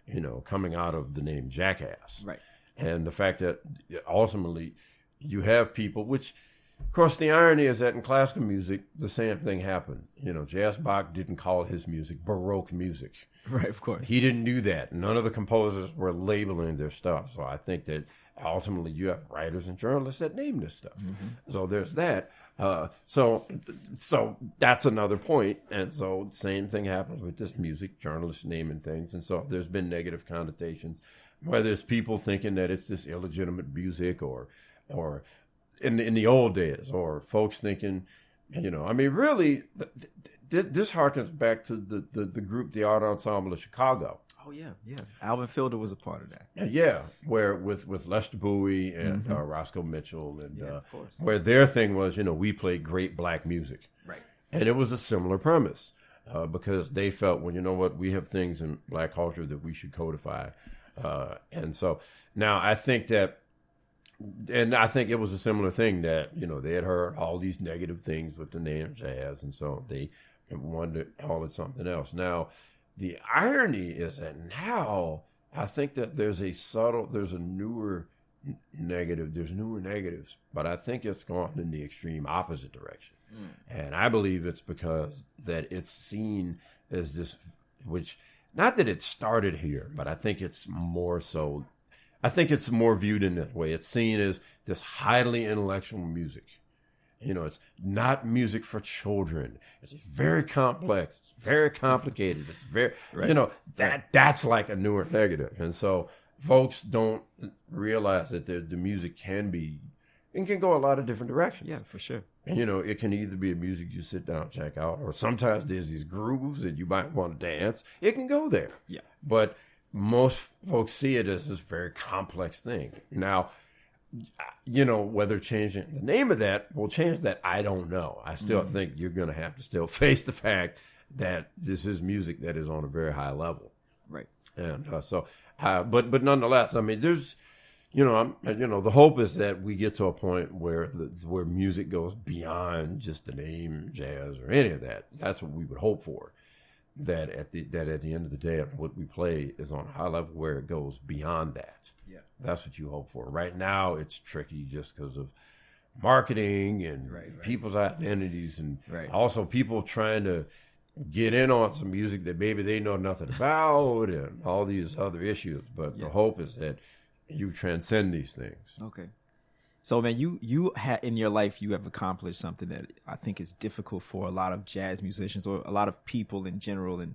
Coming out of the name Jackass. Right. And the fact that ultimately you have people, which... Of course, the irony is that in classical music, the same thing happened. J.S. Bach didn't call his music Baroque music. Right, of course. He didn't do that. None of the composers were labeling their stuff. So I think that ultimately you have writers and journalists that name this stuff. So there's that. So that's another point. And so same thing happens with this music, journalists naming things. And so there's been negative connotations, whether it's people thinking that it's this illegitimate music or in the old days, or folks thinking, really, this harkens back to the group, the Art Ensemble of Chicago. Oh, yeah. Alvin Fielder was a part of that. Yeah, where with Lester Bowie and Roscoe Mitchell, and of course. Where their thing was, we played great black music. Right. And it was a similar premise, because they felt, well, we have things in black culture that we should codify. And so now I think that, and I think it was a similar thing that, they had heard all these negative things with the name jazz, and so they wanted to call it something else. Now, the irony is that now I think that there's newer negatives, but I think it's gone in the extreme opposite direction. And I believe it's because that it's seen as this, which, not that it started here, but I think it's more so. I think it's more viewed in that way. It's seen as this highly intellectual music. It's not music for children. It's very complex. It's very complicated. It's very, that's like a newer negative. And so folks don't realize that the music can go a lot of different directions. Yeah, for sure. And, it can either be a music you sit down and check out, or sometimes there's these grooves that you might want to dance. It can go there. Yeah. But most folks see it as this very complex thing. Now, whether changing the name of that will change that, I don't know. I still think you're going to have to still face the fact that this is music that is on a very high level. Right. And but nonetheless, I mean, there's, the hope is that we get to a point where where music goes beyond just the name jazz or any of that. That's what we would hope for. That at the end of the day, what we play is on a high level where it goes beyond that. Yeah, that's what you hope for. Right now, it's tricky just because of marketing and people's identities, and also people trying to get in on some music that maybe they know nothing about, and all these other issues. But the hope is that you transcend these things. Okay. So, man, you had in your life, you have accomplished something that I think is difficult for a lot of jazz musicians or a lot of people in general, and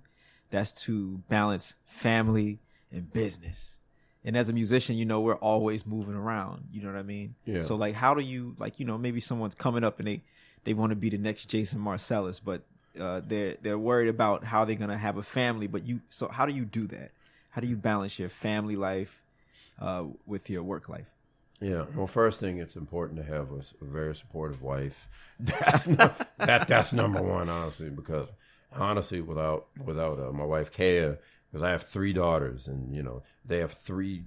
that's to balance family and business. And as a musician, we're always moving around. You know what I mean? Yeah. So, like, how do you, like, maybe someone's coming up and they want to be the next Jason Marsalis, but they're worried about how they're gonna have a family. So how do you do that? How do you balance your family life with your work life? Yeah. Well, first thing, it's important to have a very supportive wife. That's number one, honestly, because honestly, without my wife Kaya, because I have 3 daughters, and they have 3.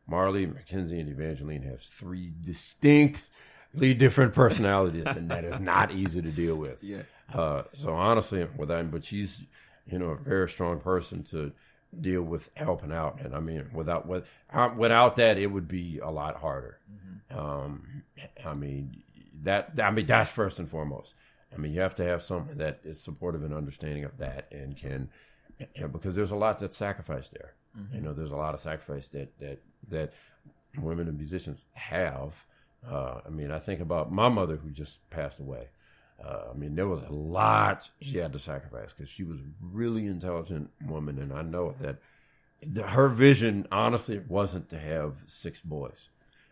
Marley, Mackenzie, and Evangeline have 3 distinctly different personalities, and that is not easy to deal with. Yeah. So honestly, but she's a very strong person to deal with helping out, and I mean without that it would be a lot harder. That's first and foremost. You have to have someone that is supportive and understanding of that, and can, because there's a lot that's sacrificed there. There's a lot of sacrifice that women and musicians have. I think about my mother, who just passed away. There was a lot she had to sacrifice because she was a really intelligent woman, and I know that her vision, honestly, wasn't to have 6 boys.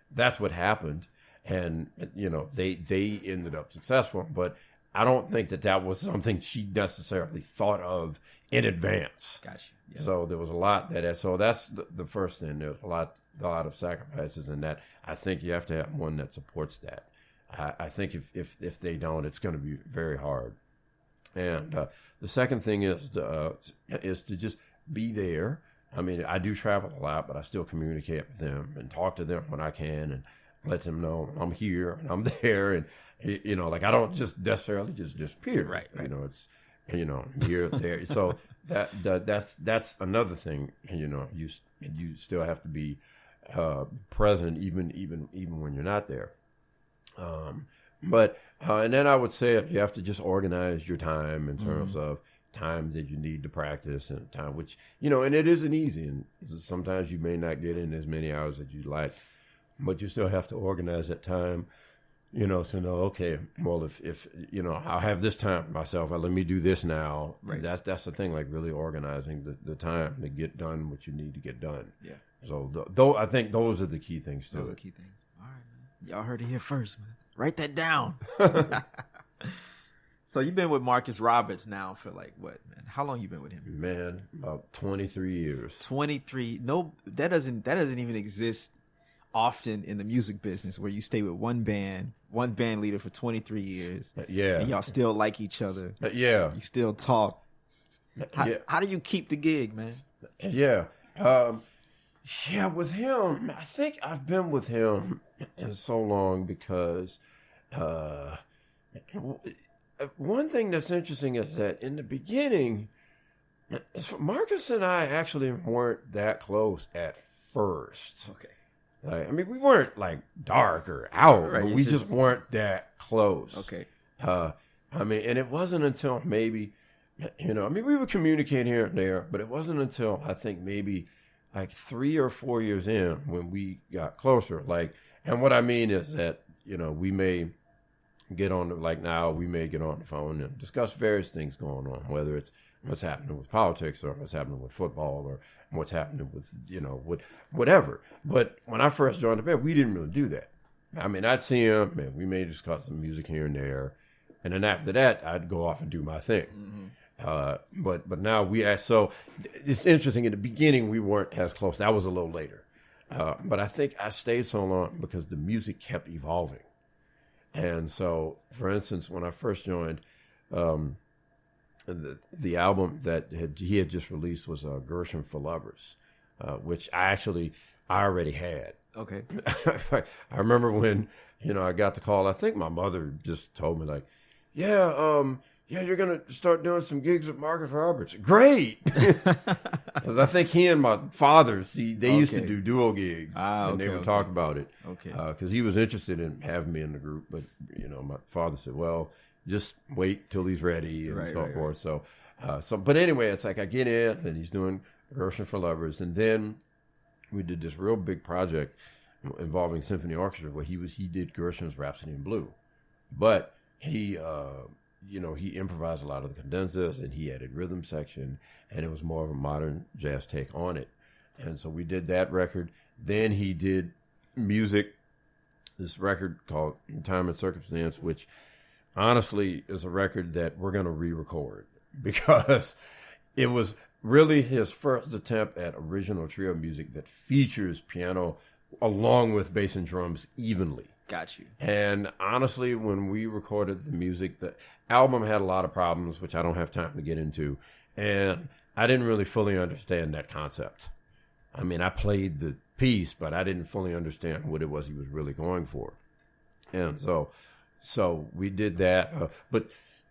That's what happened, and they ended up successful, but I don't think that was something she necessarily thought of in advance. Gotcha. Yep. So there was a lot so that's the first thing. There's a lot of sacrifices in that. I think you have to have one that supports that. I think if they don't, it's going to be very hard. And the second thing is to just be there. I do travel a lot, but I still communicate with them and talk to them when I can, and let them know I'm here and I'm there. And I don't just necessarily just disappear. Right. It's here, there. So that's another thing. You still have to be present even when you're not there. And then I would say you have to just organize your time in terms of time that you need to practice, and time which, and it isn't easy. And sometimes you may not get in as many hours as you'd like, but you still have to organize that time, so okay, well, if I'll have this time myself, let me do this now. Right. That's the thing, like really organizing the time to get done what you need to get done. Yeah. So though I think those are the key things to Those are it. the key things. All right, man. Y'all heard it here first, man. Write that down. So you've been with Marcus Roberts now for like what, man? How long you been with him? Man, about 23 years. 23. No, that doesn't even exist often in the music business, where you stay with one band leader for 23 years. Yeah. And y'all still like each other. Yeah. You still talk. How do you keep the gig, man? Yeah. With him, I think I've been with him so long because one thing that's interesting is that in the beginning, Marcus and I actually weren't that close at first. Okay. We weren't like dark or out, right, but we just weren't that close. Okay. And it wasn't until maybe, we would communicate here and there, but it wasn't until I think maybe like 3 or 4 years in when we got closer. And what I mean is that, we may get on the phone and discuss various things going on, whether it's what's happening with politics or what's happening with football or what's happening with, whatever. But when I first joined the band, we didn't really do that. I'd see him, man, we may discuss some music here and there. And then after that, I'd go off and do my thing. Mm-hmm. But now so it's interesting. In the beginning, we weren't as close. That was a little later. But I think I stayed so long because the music kept evolving. And so, for instance, when I first joined, the album that he had just released was Gershwin for Lovers, which I already had. Okay. I remember when, I got the call. I think my mother just told me you're going to start doing some gigs with Marcus Roberts. Great. Because I think he and my father, they used to do duo gigs, and they would talk about it. Okay. Because he was interested in having me in the group, but my father said, "Well, just wait till he's ready," and so forth. So, but anyway, it's like I get in, and he's doing Gershwin for Lovers, and then we did this real big project involving symphony orchestra where he did Gershwin's Rhapsody in Blue, but he he improvised a lot of the cadenzas and he added rhythm section, and it was more of a modern jazz take on it. And so we did that record. Then he did music, this record called Time and Circumstance, which honestly is a record that we're going to re-record because it was really his first attempt at original trio music that features piano along with bass and drums evenly. Got you. And honestly, when we recorded the music, the album had a lot of problems, which I don't have time to get into. And I didn't really fully understand that concept. I mean, I played the piece, but I didn't fully understand what it was he was really going for. And so we did that.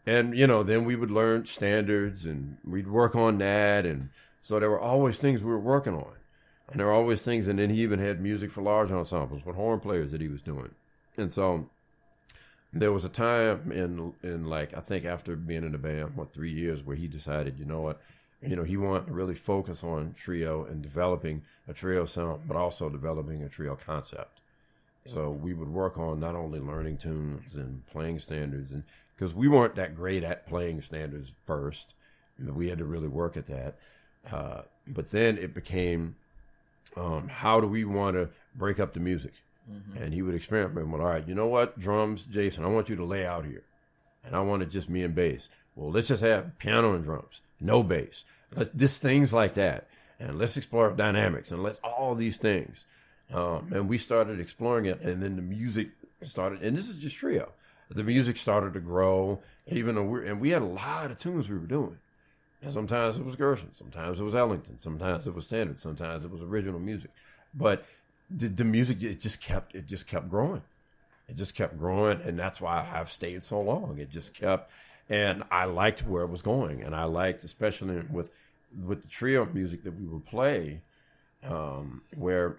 Then we would learn standards and we'd work on that. And so there were always things we were working on. And there were always things. And then he even had music for large ensembles with horn players that he was doing. And so there was a time in like, I think after being in the band, 3 years, where he decided, you know what, he wanted to really focus on trio and developing a trio sound, but also developing a trio concept. So we would work on not only learning tunes and playing standards, and because we weren't that great at playing standards first, we had to really work at that. But then it became, how do we want to break up the music? Mm-hmm. And he would experiment with, all right, you know what, drums, Jason, I want you to lay out here. And I want it just me and bass. Well, let's just have piano and drums, no bass. Let's just things like that. And let's explore dynamics and let's all these things. And we started exploring it. And then the music started, and this is just trio. The music started to grow, and we had a lot of tunes we were doing. And sometimes it was Gershwin, sometimes it was Ellington, sometimes it was standard, sometimes it was original music. But the music, it just kept growing. It just kept growing, and that's why I've stayed so long. It just kept, and I liked where it was going, and I liked, especially with the trio music that we would play, where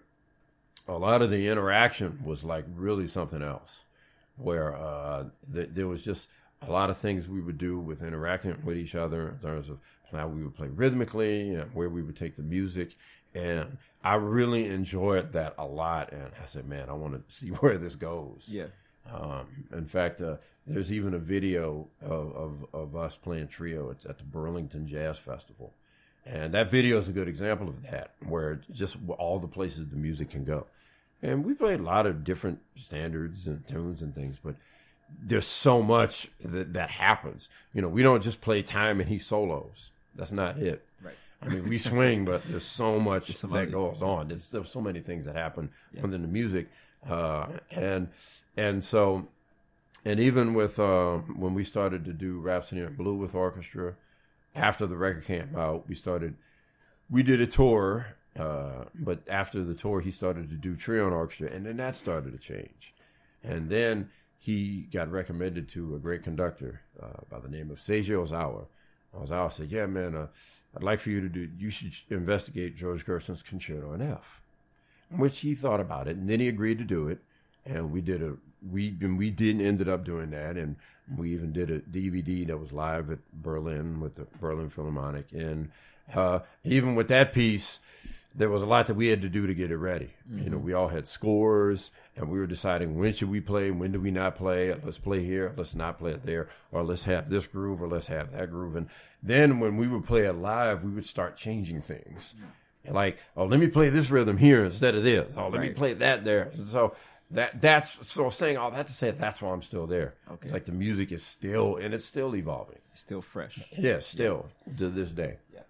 a lot of the interaction was like really something else, where there was just a lot of things we would do with interacting with each other in terms of how we would play rhythmically and where we would take the music. And I really enjoyed that a lot. And I said, man, I want to see where this goes. Yeah. In fact, there's even a video of us playing trio. It's at the Burlington Jazz Festival. And that video is a good example of that, where just all the places the music can go. And we played a lot of different standards and tunes and things, but there's so much that happens. We don't just play time and he solos. That's not it. Right. I mean, we swing, but there's so much that goes on. There's so many things that happen within the music. And even with, when we started to do Rhapsody in Blue with orchestra, after the record came out, we did a tour, but after the tour, he started to do trio and orchestra, and then that started to change. And then he got recommended to a great conductor by the name of Seiji Ozawa. Ozawa said, yeah, man, I'd like for you should investigate George Gershwin's Concerto in F, which he thought about it, and then he agreed to do it. And we ended up doing that, and we even did a DVD that was live at Berlin with the Berlin Philharmonic. And even with that piece, there was a lot that we had to do to get it ready. Mm-hmm. We all had scores, and we were deciding when should we play, when do we not play. Let's play here, let's not play it there, or let's have this groove, or let's have that groove. And then when we would play it live, we would start changing things. Mm-hmm. Like, oh, let me play this rhythm here instead of this. Oh, let me play that there. So that's saying all that to say that's why I'm still there. Okay. It's like the music is still, and it's still evolving. It's still fresh. Yeah, still to this day. Yeah.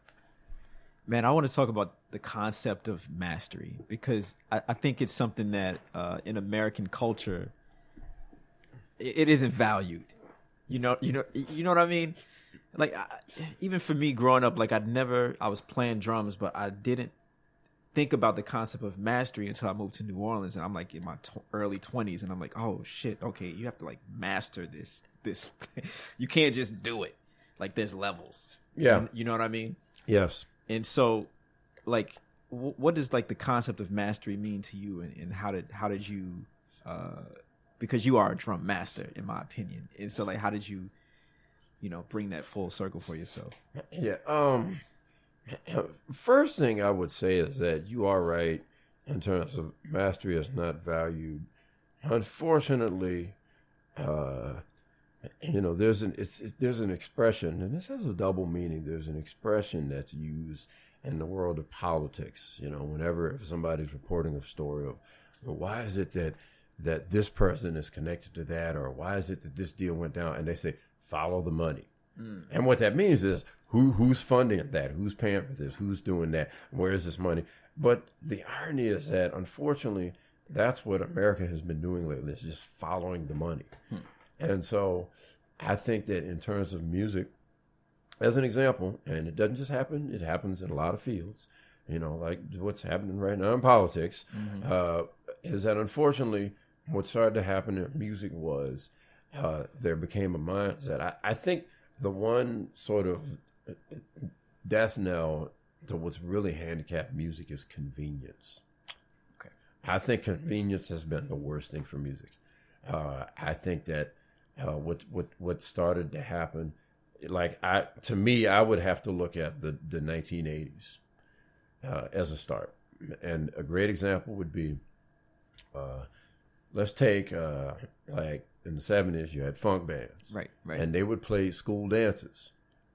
Man, I want to talk about the concept of mastery, because I think it's something that in American culture, it isn't valued. You know what I mean? Like, even for me growing up, like I was playing drums, but I didn't think about the concept of mastery until I moved to New Orleans, and I'm like in my early 20s, and I'm like, oh shit, okay, you have to like master this. You can't just do it. Like, there's levels. Yeah, you know what I mean? Yes. And so, like, what does like the concept of mastery mean to you, and how did you, because you are a drum master in my opinion, and so like how did you, bring that full circle for yourself? Yeah. First thing I would say is that you are right in terms of mastery is not valued. Unfortunately, there's an expression, and this has a double meaning. There's an expression that's used in the world of politics. Whenever if somebody's reporting a story of, well, why is it that this person is connected to that, or why is it that this deal went down, and they say follow the money. And what that means is who's funding that, who's paying for this, who's doing that, where is this money? But the irony is that, unfortunately, that's what America has been doing lately, is just following the money. And so I think that in terms of music, as an example, and it doesn't just happen, it happens in a lot of fields, like what's happening right now in politics, is that unfortunately what started to happen in music was there became a mindset. I think the one sort of death knell to what's really handicapped music is convenience. Okay. I think convenience has been the worst thing for music. I think that what started to happen, to me, I would have to look at the 1980s as a start. And a great example would be, let's take in the 70s, you had funk bands. Right. And they would play school dances,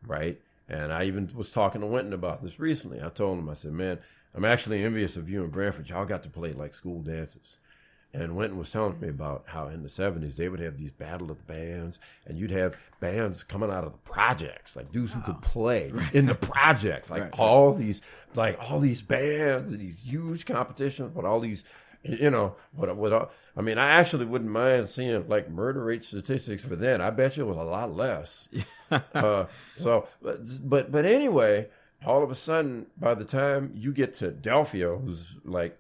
right? And I even was talking to Wynton about this recently. I told him, I said, man, I'm actually envious of you and Branford. Y'all got to play like school dances. And Wynton was telling me about how in the 70s they would have these battle of the bands, and you'd have bands coming out of the projects, like dudes who could play in the projects, all these bands and these huge competitions, but all these, I actually wouldn't mind seeing like murder rate statistics for then. I bet you it was a lot less. But anyway, all of a sudden, by the time you get to Delfeayo, who's like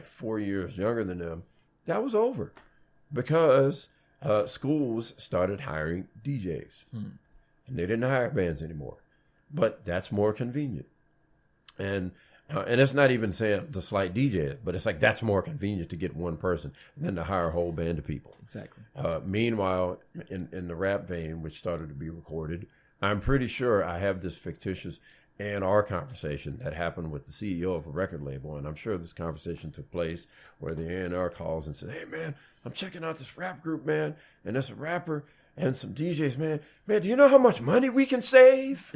4 years younger than them, that was over, because schools started hiring DJs, and they didn't hire bands anymore. But that's more convenient, and it's not even saying to slight DJ, but it's like that's more convenient to get one person than to hire a whole band of people. Exactly. Meanwhile, in the rap vein, which started to be recorded, I'm pretty sure I have this fictitious A&R conversation that happened with the CEO of a record label, and I'm sure this conversation took place where the A&R calls and said, hey, man, I'm checking out this rap group, man, and there's a rapper and some DJs, man. Man, do you know how much money we can save?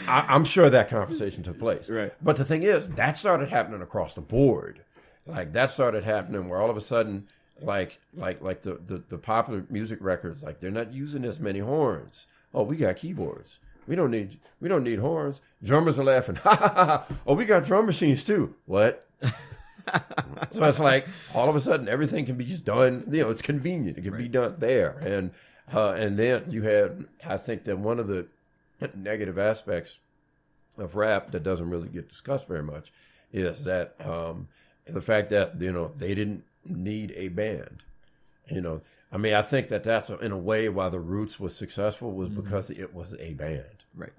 I'm sure that conversation took place. Right. But the thing is, that started happening across the board. Like, that started happening where all of a sudden, like the popular music records, like, they're not using as many horns. Oh, we got keyboards. We don't need horns. Drummers are laughing. Ha ha ha. Oh, we got drum machines too. What? So it's like all of a sudden everything can be just done. It's convenient. It can be done there. And then you had, I think that one of the negative aspects of rap that doesn't really get discussed very much is that the fact that they didn't need a band. I think that's in a way why the Roots was successful was because it was a band. Right.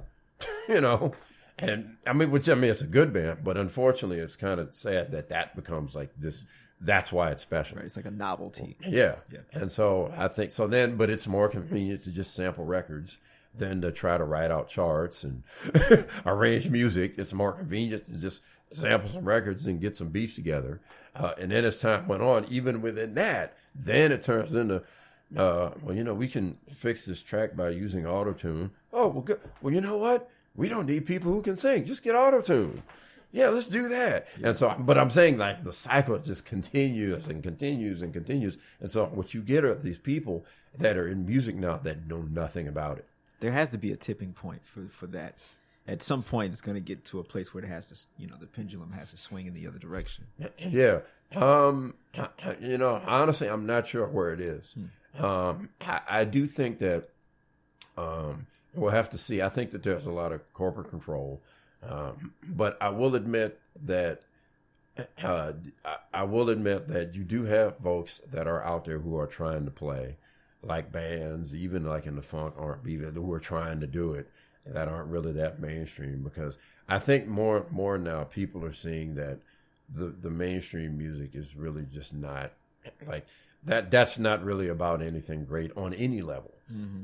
And it's a good band, but unfortunately it's kind of sad that becomes like this. That's why it's special. Right. It's like a novelty. Yeah. And so I think so then, but it's more convenient to just sample records than to try to write out charts and arrange music. It's more convenient to just sample some records and get some beats together. And then as time went on, even within that, then it turns into, we can fix this track by using auto-tune. Oh, well, good. Well, you know what? We don't need people who can sing. Just get auto-tune. Yeah, let's do that. Yeah. And so, but I'm saying like the cycle just continues and continues and continues. And so what you get are these people that are in music now that know nothing about it. There has to be a tipping point for that. At some point, it's going to get to a place where it has to, the pendulum has to swing in the other direction. Yeah. Honestly, I'm not sure where it is. I do think that we'll have to see. I think that there's a lot of corporate control. But I will admit that you do have folks that are out there who are trying to play, like bands, even like in the funk R&B, who are trying to do it, that aren't really that mainstream. Because I think more now people are seeing that the mainstream music is really just not like that. That's not really about anything great on any level.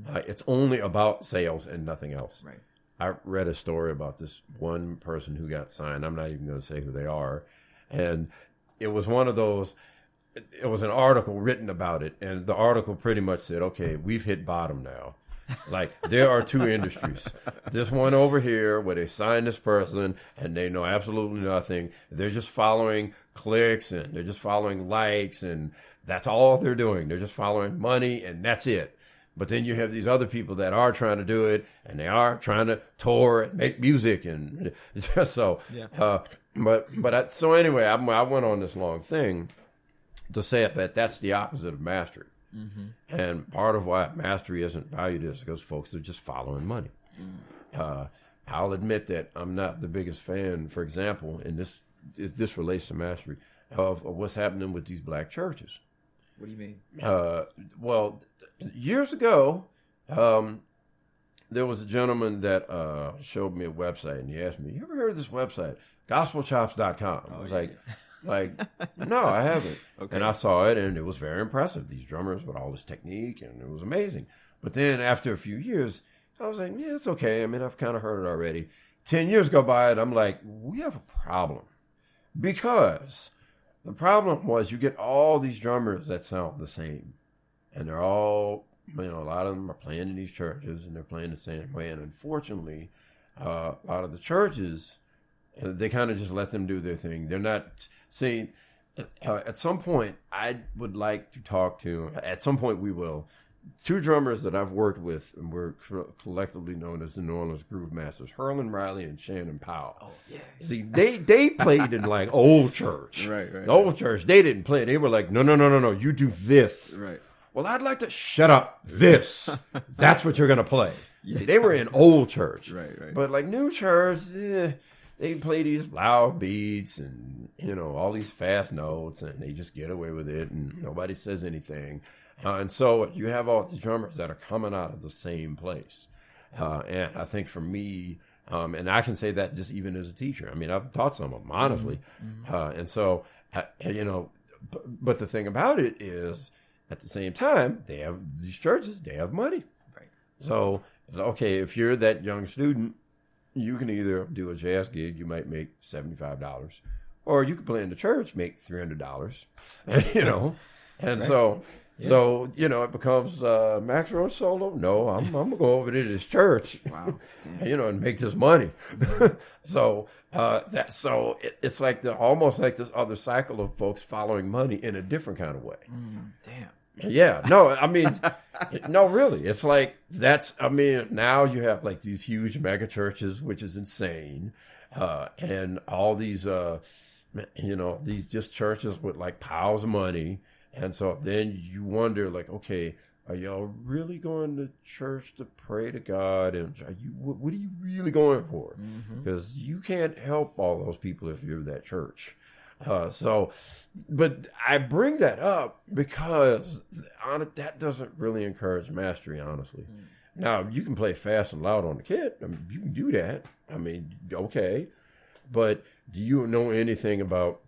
It's only about sales and nothing else. Right. I read a story about this one person who got signed. I'm not even going to say who they are. And it was one of those, it was an article written about it. And the article pretty much said, okay, we've hit bottom now. Like, there are two industries. This one over here where they sign this person and they know absolutely nothing. They're just following clicks and they're just following likes, and that's all they're doing. They're just following money, and that's it. But then you have these other people that are trying to do it, and they are trying to tour and make music. And so, so anyway, I went on this long thing to say that that's the opposite of mastery. Mm-hmm. And part of why mastery isn't valued is because folks are just following money. I'll admit that I'm not the biggest fan, for example, and this relates to mastery, of what's happening with these black churches. What do you mean? Well, years ago, there was a gentleman that showed me a website, and he asked me, "You ever heard of this website, gospelchops.com?" I was like, no, I haven't. Okay. And I saw it, and it was very impressive. These drummers with all this technique, and it was amazing. But then after a few years, I was like, yeah, it's okay. I mean, I've kind of heard it already. 10 years go by, and I'm like, we have a problem. Because the problem was you get all these drummers that sound the same. And they're all, a lot of them are playing in these churches, and they're playing the same way. And unfortunately, a lot of the churches, they kind of just let them do their thing. They're not saying, at some point, I would like to talk to, at some point we will, two drummers that I've worked with, and we're collectively known as the New Orleans Groove Masters, Herlin Riley and Shannon Powell. Oh, yeah. See, they played in like old church. Right. Old church, they didn't play. They were like, no, you do this. Right. Well, I'd like to shut up this. That's what you're going to play. Yeah. See, they were in old church. Right. But like new church, they play these loud beats and, all these fast notes, and they just get away with it, and nobody says anything. And so you have all these drummers that are coming out of the same place. And I think for me, and I can say that just even as a teacher. I mean, I've taught some of them, honestly. Mm-hmm. And so, but the thing about it is, at the same time, these churches, they have money. Right. So, okay, if you're that young student, you can either do a jazz gig, you might make $75, or you can play in the church, make $300, and right. So, it becomes Max Roach solo. No, I'm going to go over to this church, wow, and make this money. So, it's like almost like this other cycle of folks following money in a different kind of way. Damn. Yeah, no, I mean, no, really. It's like now you have like these huge mega churches, which is insane. And all these, these just churches with like piles of money. And so then you wonder, like, okay, are y'all really going to church to pray to God? And what are you really going for? Because you can't help all those people if you're that church. But I bring that up because that doesn't really encourage mastery, honestly. Now, you can play fast and loud on the kit. I mean, you can do that. I mean, okay. But do you know anything about,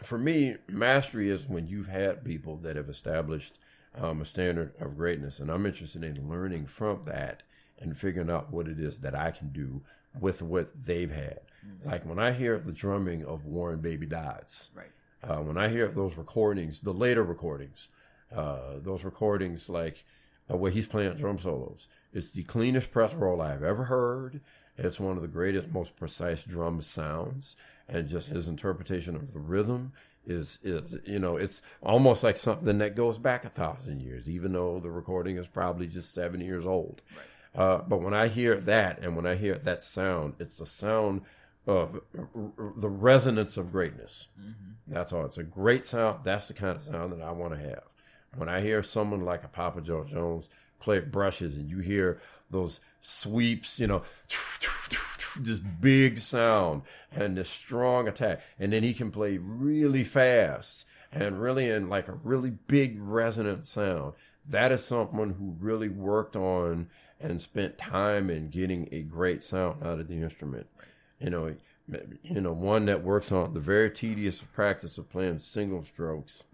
for me, mastery is when you've had people that have established a standard of greatness. And I'm interested in learning from that and figuring out what it is that I can do with what they've had. Like when I hear the drumming of Warren Baby Dodds, right? When I hear those recordings, the later recordings, those recordings like where he's playing drum solos, it's the cleanest press roll I've ever heard. It's one of the greatest, most precise drum sounds, and just his interpretation of the rhythm is it's almost like something that goes back 1,000 years, even though the recording is probably just 7 years old. Right. But when I hear that, and when I hear that sound, it's the sound of the resonance of greatness. Mm-hmm. That's all. It's a great sound. That's the kind of sound that I want to have. When I hear someone like a Papa Joe Jones play brushes, and you hear those sweeps, this big sound and this strong attack, and then he can play really fast and really in like a really big resonant sound. That is someone who really worked on and spent time in getting a great sound out of the instrument. One that works on the very tedious practice of playing single strokes,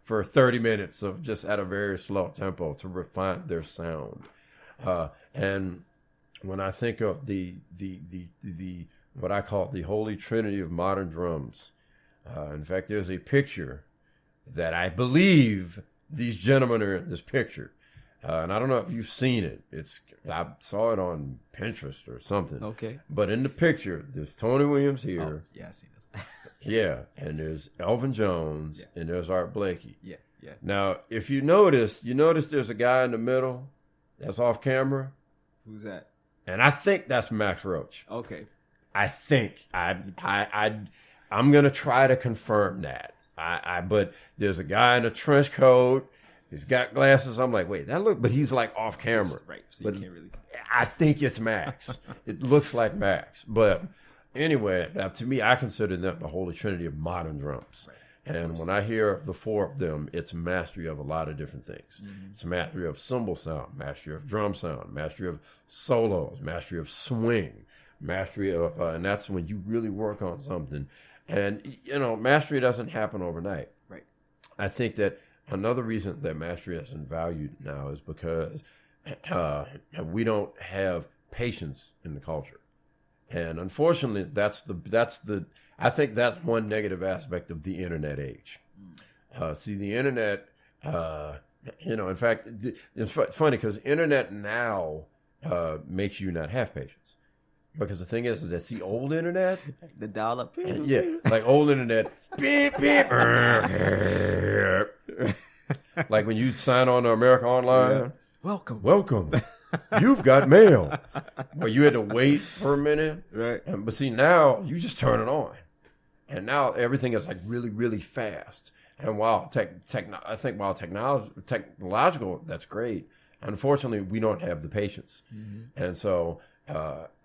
for 30 minutes of just at a very slow tempo to refine their sound. And when I think of the what I call the holy trinity of modern drums. In fact, there's a picture that I believe these gentlemen are in this picture. And I don't know if you've seen it. I saw it on Pinterest or something. Okay. But in the picture, there's Tony Williams here. Oh, yeah, I see this. Yeah, and there's Elvin Jones, and there's Art Blakey. Yeah. Now, if you notice there's a guy in the middle that's off camera. Who's that? And I think that's Max Roach. Okay. I think. I'm going to try to confirm that. But there's a guy in a trench coat. He's got glasses. I'm like, wait, but he's like off camera. Right. So but you can't really see. I think it's Max. It looks like Max. But anyway, to me, I consider them the holy trinity of modern drums. Right. And when I hear the four of them, it's mastery of a lot of different things. Mm-hmm. It's mastery of cymbal sound, mastery of drum sound, mastery of solos, mastery of swing, mastery of, and that's when you really work on something. And, mastery doesn't happen overnight. Right. I think that another reason that mastery isn't valued now is because we don't have patience in the culture. And unfortunately, I think that's one negative aspect of the internet age. See, the internet, in fact, it's funny because internet now makes you not have patience. Because the thing is that the old internet, the dial up, like old internet, beep beep, like when you sign on to America Online, welcome, you've got mail. Well, you had to wait for a minute, right? But see, now you just turn it on, and now everything is like really, really fast. And while technological, that's great. Unfortunately, we don't have the patience, and so.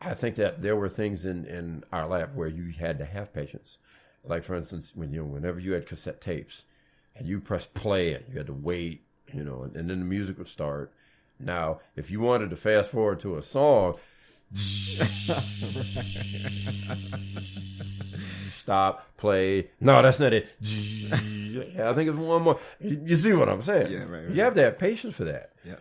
I think that there were things in our life where you had to have patience. Like, for instance, whenever you had cassette tapes and you pressed play, you had to wait, and then the music would start. Now, if you wanted to fast forward to a song, stop, play. No, that's not it. I think it's one more. You see what I'm saying? Yeah, right. You have to have patience for that. Yeah.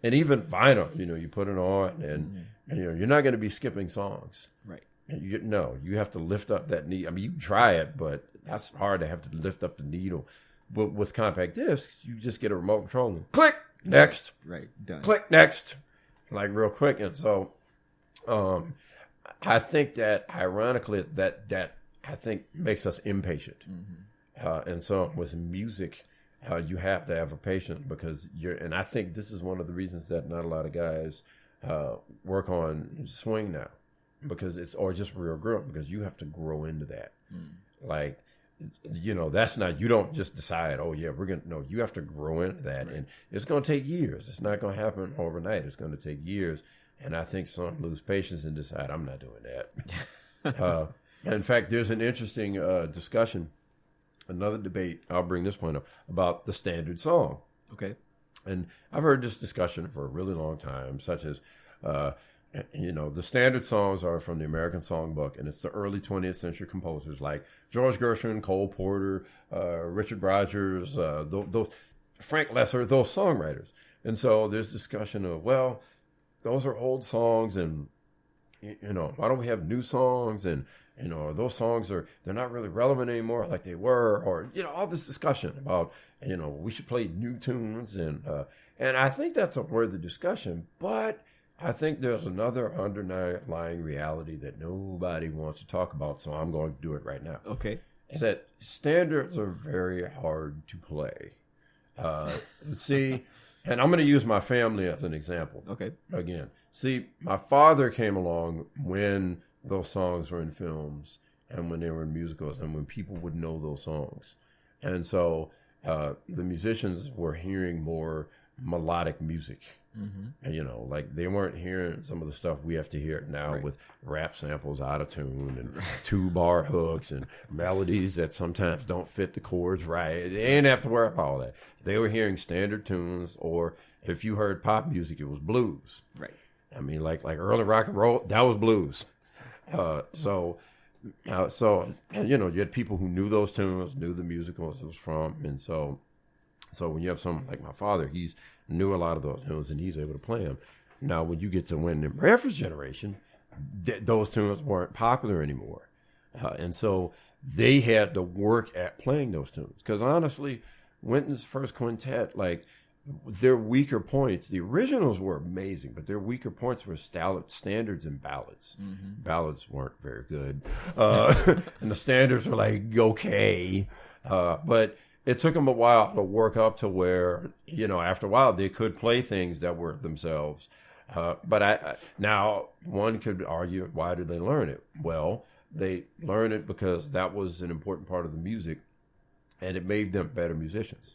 And even vinyl, you put it on and you're not going to be skipping songs. Right. And you have to lift up that needle. I mean, you try it, but that's hard to have to lift up the needle. But with compact discs, you just get a remote control and click, next. Right, done. Click, next. Like real quick. And so I think that ironically that I think makes us impatient. And so with music, you have to have a patience because and I think this is one of the reasons that not a lot of guys work on swing now or just real grow because you have to grow into that. Like, that's not, you don't just decide, oh yeah, you have to grow into that. Right. And it's going to take years. It's not going to happen overnight. It's going to take years. And I think some lose patience and decide, I'm not doing that. In fact, there's an interesting discussion, another debate, I'll bring this point up, about the standard song. Okay. And I've heard this discussion for a really long time, such as, the standard songs are from the American Songbook, and it's the early 20th century composers like George Gershwin, Cole Porter, Richard Rodgers, those Frank Lesser, those songwriters. And so there's discussion of, well, those are old songs, and why don't we have new songs? And those songs they're not really relevant anymore like they were, or all this discussion about we should play new tunes, and I think that's a worthy discussion, but I think there's another underlying reality that nobody wants to talk about, so I'm going to do it right now. Okay. Is that standards are very hard to play. See, and I'm going to use my family as an example. Okay. Again, see, my father came along when those songs were in films and when they were in musicals and when people would know those songs. And so the musicians were hearing more melodic music. And, like they weren't hearing some of the stuff we have to hear now with rap samples out of tune and 2-bar hooks and melodies that sometimes don't fit the chords right. They didn't have to worry about all that. They were hearing standard tunes, or if you heard pop music, it was blues. Right. I mean, like early rock and roll, that was blues. So you had people who knew those tunes, knew the musicals it was from, and so when you have someone like my father, he's knew a lot of those tunes and he's able to play them. Now, when you get to Wynton and Branford's generation, those tunes weren't popular anymore. And so they had to work at playing those tunes. Because honestly, Wynton's first quintet, like, their weaker points, the originals were amazing, but their weaker points were standards and ballads. Mm-hmm. Ballads weren't very good. And the standards were like, okay. But it took them a while to work up to where, after a while, they could play things that were themselves. But now one could argue, why did they learn it? Well, they learned it because that was an important part of the music, and it made them better musicians.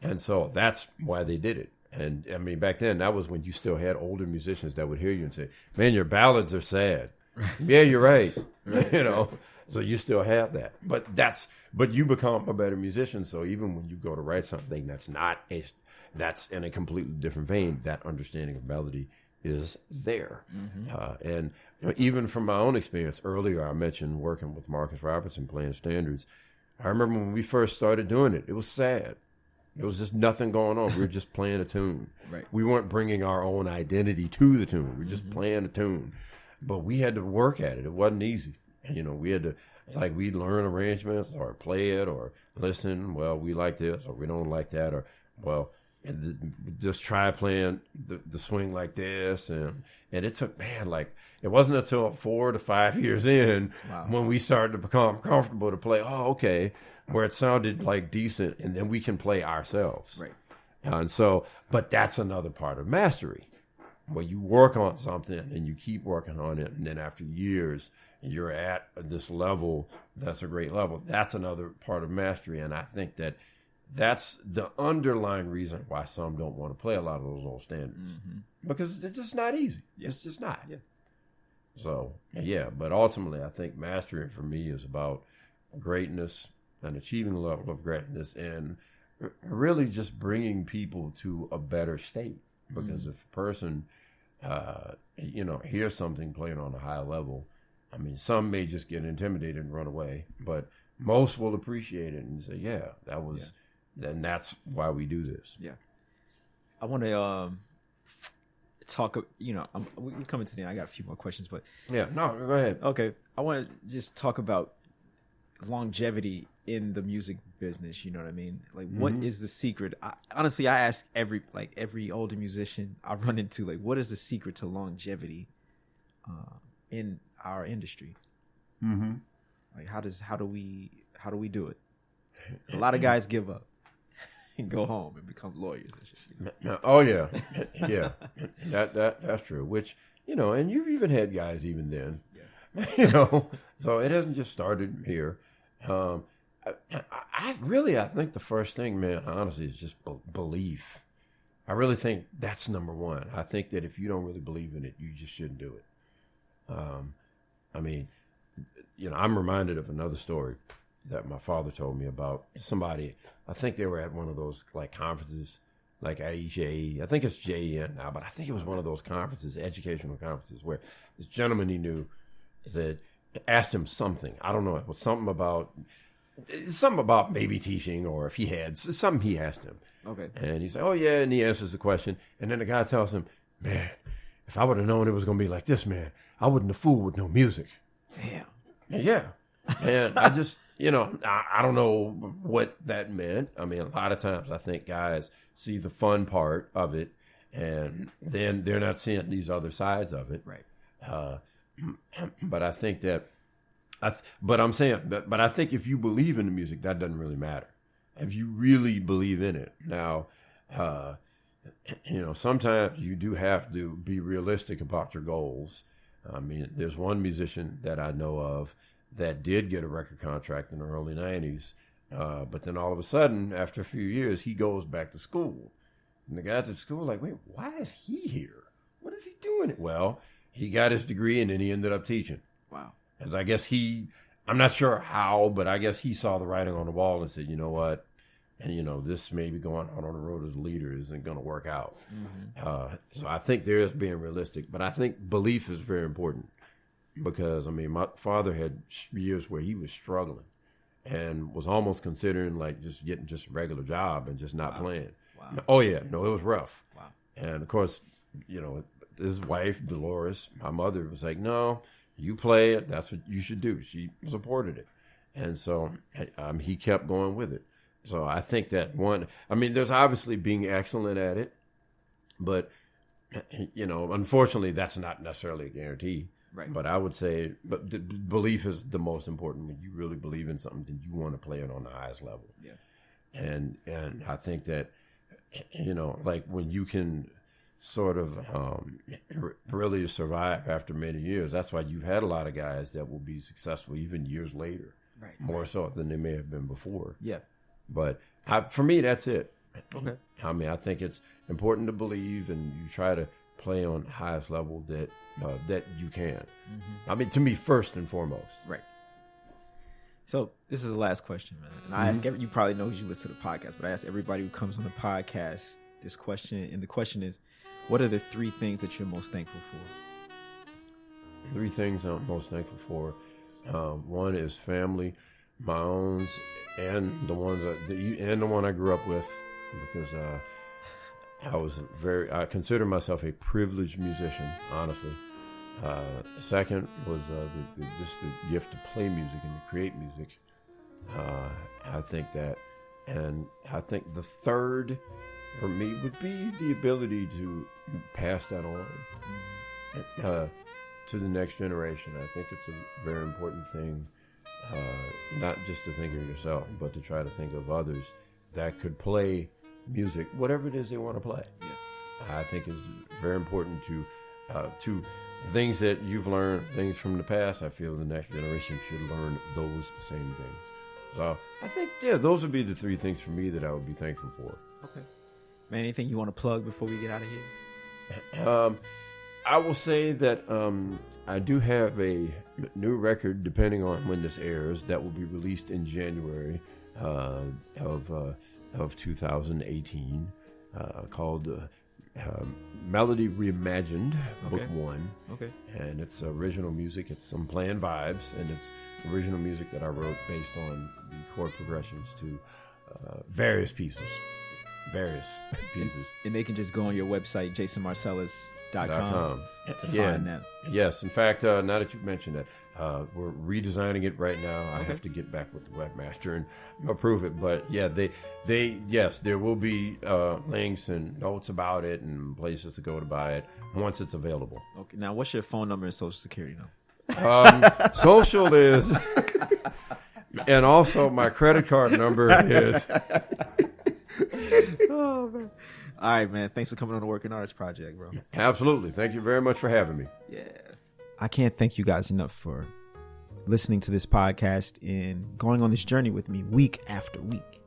And so that's why they did it. And I mean, back then, that was when you still had older musicians that would hear you and say, man, your ballads are sad. Yeah, you're right. So you still have that. But you become a better musician. So even when you go to write something that's in a completely different vein, that understanding of melody is there. Mm-hmm. And even from my own experience, earlier I mentioned working with Marcus Robertson playing standards. I remember when we first started doing it, it was sad. It was just nothing going on. We were just playing a tune. Right. We weren't bringing our own identity to the tune. We were just playing a tune. But we had to work at it. It wasn't easy. And, we had to, we'd learn arrangements or play it or listen. Well, we like this or we don't like that. Or, well, just try playing the swing like this. And it took, it wasn't until 4 to 5 years in when we started to become comfortable to play, okay, where it sounded like decent, and then we can play ourselves. Right. And so, but that's another part of mastery, where you work on something and you keep working on it, and then after years, you're at this level that's a great level. That's another part of mastery, and I think that's the underlying reason why some don't want to play a lot of those old standards, because it's just not easy. Yeah. It's just not. Yeah. So, but ultimately, I think mastering for me is about greatness and achieving a level of greatness and really just bringing people to a better state. Because if a person, hears something playing on a high level, I mean, some may just get intimidated and run away, but most will appreciate it and say, then that's why we do this. Yeah. I want to talk, we're coming to the end. I got a few more questions, but. Yeah, no, go ahead. Okay. I want to just talk about longevity in the music business, you know what I mean? Like, what is the secret? Honestly, I ask every older musician I run into, what is the secret to longevity in our industry? Mm-hmm. Like, how do we do it? A lot of guys give up and go home and become lawyers and shit. Oh yeah, yeah, that's true. Which and you've even had guys even then, so it hasn't just started here. I think the first thing, man, honestly, is just belief. I really think that's number one. I think that if you don't really believe in it, you just shouldn't do it. I mean, I'm reminded of another story that my father told me about somebody. I think they were at one of those conferences, like AEJ. I think it's JEN now, but I think it was one of those conferences, educational conferences, where this gentleman he knew asked him something. I don't know. It was something about maybe teaching, or if he had something he asked him. Okay. And he said, "Oh yeah," and he answers the question, and then the guy tells him, "Man, if I would have known it was going to be like this, man, I wouldn't have fooled with no music." Damn. Yeah. And I just, I don't know what that meant. I mean, a lot of times I think guys see the fun part of it, and then they're not seeing these other sides of it. Right. But I think that, but I think if you believe in the music, that doesn't really matter. If you really believe in it. Now, sometimes you do have to be realistic about your goals. I mean, there's one musician that I know of that did get a record contract in the early 90s, but then all of a sudden, after a few years, he goes back to school. And the guys at school are like, wait, why is he here? What is he doing? Well, he got his degree and then he ended up teaching. Wow. And I guess I'm not sure how, but I guess he saw the writing on the wall and said, you know what? And, this maybe going out on the road as a leader isn't going to work out. Mm-hmm. So I think there is being realistic, but I think belief is very important because, I mean, my father had years where he was struggling and was almost considering just getting just a regular job and just not playing. Wow. Oh, yeah. No, it was rough. Wow. And, of course, his wife, Dolores, my mother, was like, no, you play it. That's what you should do. She supported it. And so he kept going with it. So I think that there's obviously being excellent at it, but, unfortunately, that's not necessarily a guarantee. Right. But I would say, the belief is the most important. When you really believe in something, then you want to play it on the highest level. Yeah. And I think that, like when you can sort of really survive after many years, that's why you've had a lot of guys that will be successful even years later. Right. More so than they may have been before. Yeah. But for me, that's it. Okay. I think it's important to believe, and you try to play on the highest level that you can. Mm-hmm. To me, first and foremost. Right. So this is the last question, man. And I ask you probably know because you listen to the podcast, but I ask everybody who comes on the podcast this question, and the question is, what are the 3 things that you're most thankful for? 3 things I'm most thankful for. One is family, my own, and the one I grew up with, because I consider myself a privileged musician, honestly. Second was just the gift to play music and to create music. I think that, and I think the third for me would be the ability to pass that on to the next generation. I think it's a very important thing, not just to think of yourself, but to try to think of others that could play music, whatever it is they want to play. Yeah. I think it's very important to things that you've learned, things from the past. I feel the next generation should learn those same things. So I think, those would be the 3 things for me that I would be thankful for. Okay. Man, anything you want to plug before we get out of here? I will say that I do have a new record, depending on when this airs, that will be released in January of 2018, called Melody Reimagined, Book 1. Okay. And it's original music. It's some planned vibes, and it's original music that I wrote based on the chord progressions to various pieces. And they can just go on your website, jasonmarsalis.com, to find that. Yes. In fact, now that you've mentioned it, we're redesigning it right now. I have to get back with the webmaster and approve it. But yeah, there will be links and notes about it and places to go to buy it once it's available. Okay. Now, what's your phone number and social security number? Social is, and also my credit card number is. Oh, man. All right, man. Thanks for coming on the Working Artists Project, bro. Absolutely. Thank you very much for having me. Yeah. I can't thank you guys enough for listening to this podcast and going on this journey with me week after week.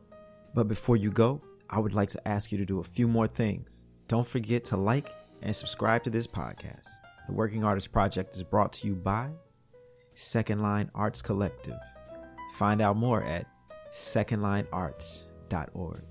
But before you go, I would like to ask you to do a few more things. Don't forget to like and subscribe to this podcast. The Working Artists Project is brought to you by Second Line Arts Collective. Find out more at secondlinearts.org.